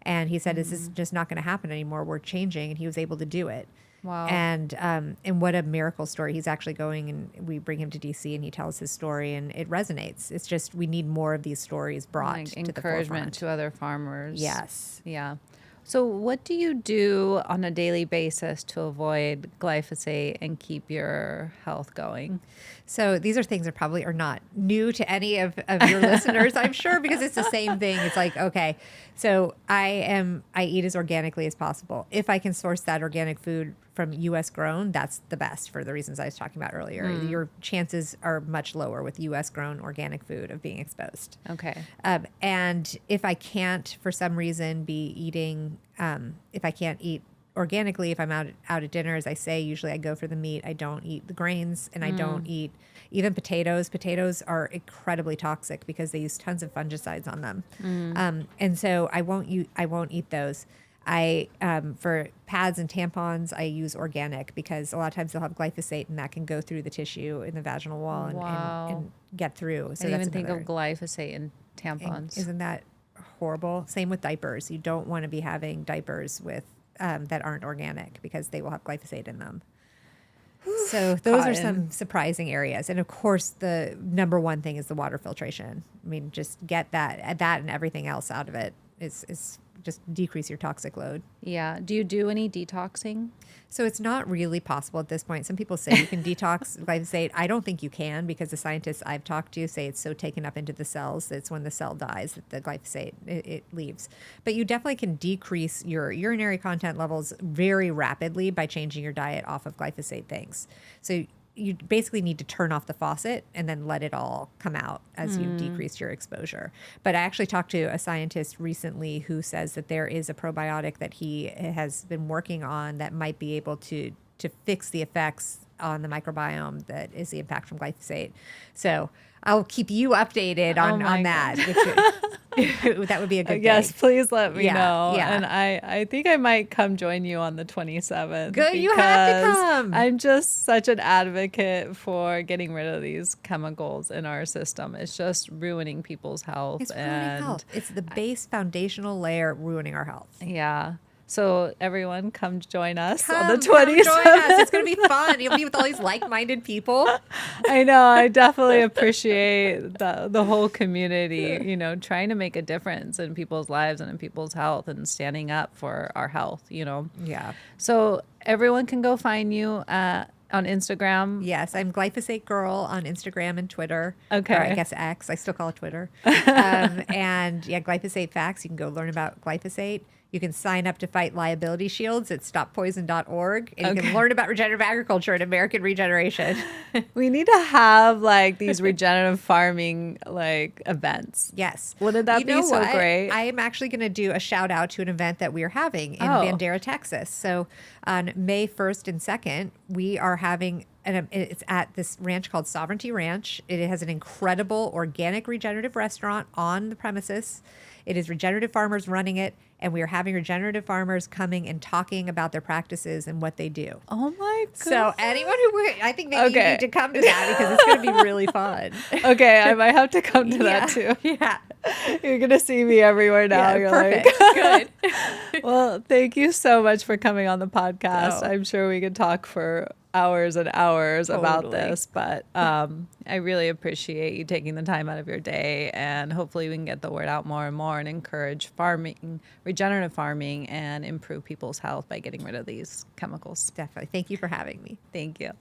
And he said, this is just not going to happen anymore. We're changing. And he was able to do it. Wow. And what a miracle story. He's actually going, and we bring him to DC and he tells his story, and it resonates. It's just, we need more of these stories brought to the encouragement forefront. to other farmers. Yes. Yeah. So what do you do on a daily basis to avoid glyphosate and keep your health going? So these are things that probably are not new to any of your listeners, I'm sure, because it's the same thing. It's like, okay, so I eat as organically as possible. If I can source that organic food from US grown, that's the best for the reasons I was talking about earlier. Your chances are much lower with US grown organic food of being exposed. Okay. And if I can't, for some reason, be eating, if I can't eat organically, if I'm out at dinner, as I say, usually I go for the meat. I don't eat the grains, and I don't eat even potatoes. Potatoes are incredibly toxic because they use tons of fungicides on them, and so I won't eat those. I for pads and tampons, I use organic because a lot of times they'll have glyphosate, and that can go through the tissue in the vaginal wall and get through. So I didn't that's even think another. of glyphosate in tampons. Isn't that horrible? Same with diapers. You don't want to be having diapers with that aren't organic because they will have glyphosate in them. So those are some surprising areas. And of course, the number one thing is the water filtration. I mean, just get that and everything else out of it is just decrease your toxic load. Yeah. Do you do any detoxing? So it's not really possible at this point. Some people say you can detox glyphosate. I don't think you can because the scientists I've talked to say it's so taken up into the cells that it's when the cell dies that the glyphosate, it leaves. But you definitely can decrease your urinary content levels very rapidly by changing your diet off of glyphosate things. So you basically need to turn off the faucet and then let it all come out as you decrease your exposure. But I actually talked to a scientist recently who says that there is a probiotic that he has been working on that might be able to fix the effects on the microbiome that is the impact from glyphosate. So I'll keep you updated on that. That would be a good thing. Yes, please let me know. Yeah. And I think I might come join you on the 27th. Good, you have to come. I'm just such an advocate for getting rid of these chemicals in our system. It's just ruining people's health. It's ruining health. It's the base foundational layer ruining our health. Yeah. So everyone come join us on Come the 27th. join us. It's going to be fun. You'll be with all these like-minded people. I know. I definitely appreciate the whole community, trying to make a difference in people's lives and in people's health and standing up for our health, Yeah. So everyone can go find you on Instagram. Yes, I'm Glyphosate Girl on Instagram and Twitter. Okay. Or I guess X. I still call it Twitter. And yeah, Glyphosate Facts. You can go learn about glyphosate. You can sign up to fight liability shields at stoppoison.org. And you can learn about regenerative agriculture and American regeneration. We need to have these regenerative farming events. Yes. Wouldn't that be so great? I am actually going to do a shout out to an event that we are having in Bandera, Texas. So on May 1st and 2nd, we are having it's at this ranch called Sovereignty Ranch. It has an incredible organic regenerative restaurant on the premises. It is regenerative farmers running it, and we are having regenerative farmers coming and talking about their practices and what they do. Oh my god! So anyone I think maybe you need to come to that because it's going to be really fun. Okay, I might have to come to that too. Yeah, you're gonna see me everywhere now. Yeah, you're perfect. Good. Well, thank you so much for coming on the podcast. I'm sure we could talk for hours and hours about this, but I really appreciate you taking the time out of your day, and hopefully we can get the word out more and more and encourage farming, regenerative farming, and improve people's health by getting rid of these chemicals. Definitely. Thank you for having me. Thank you.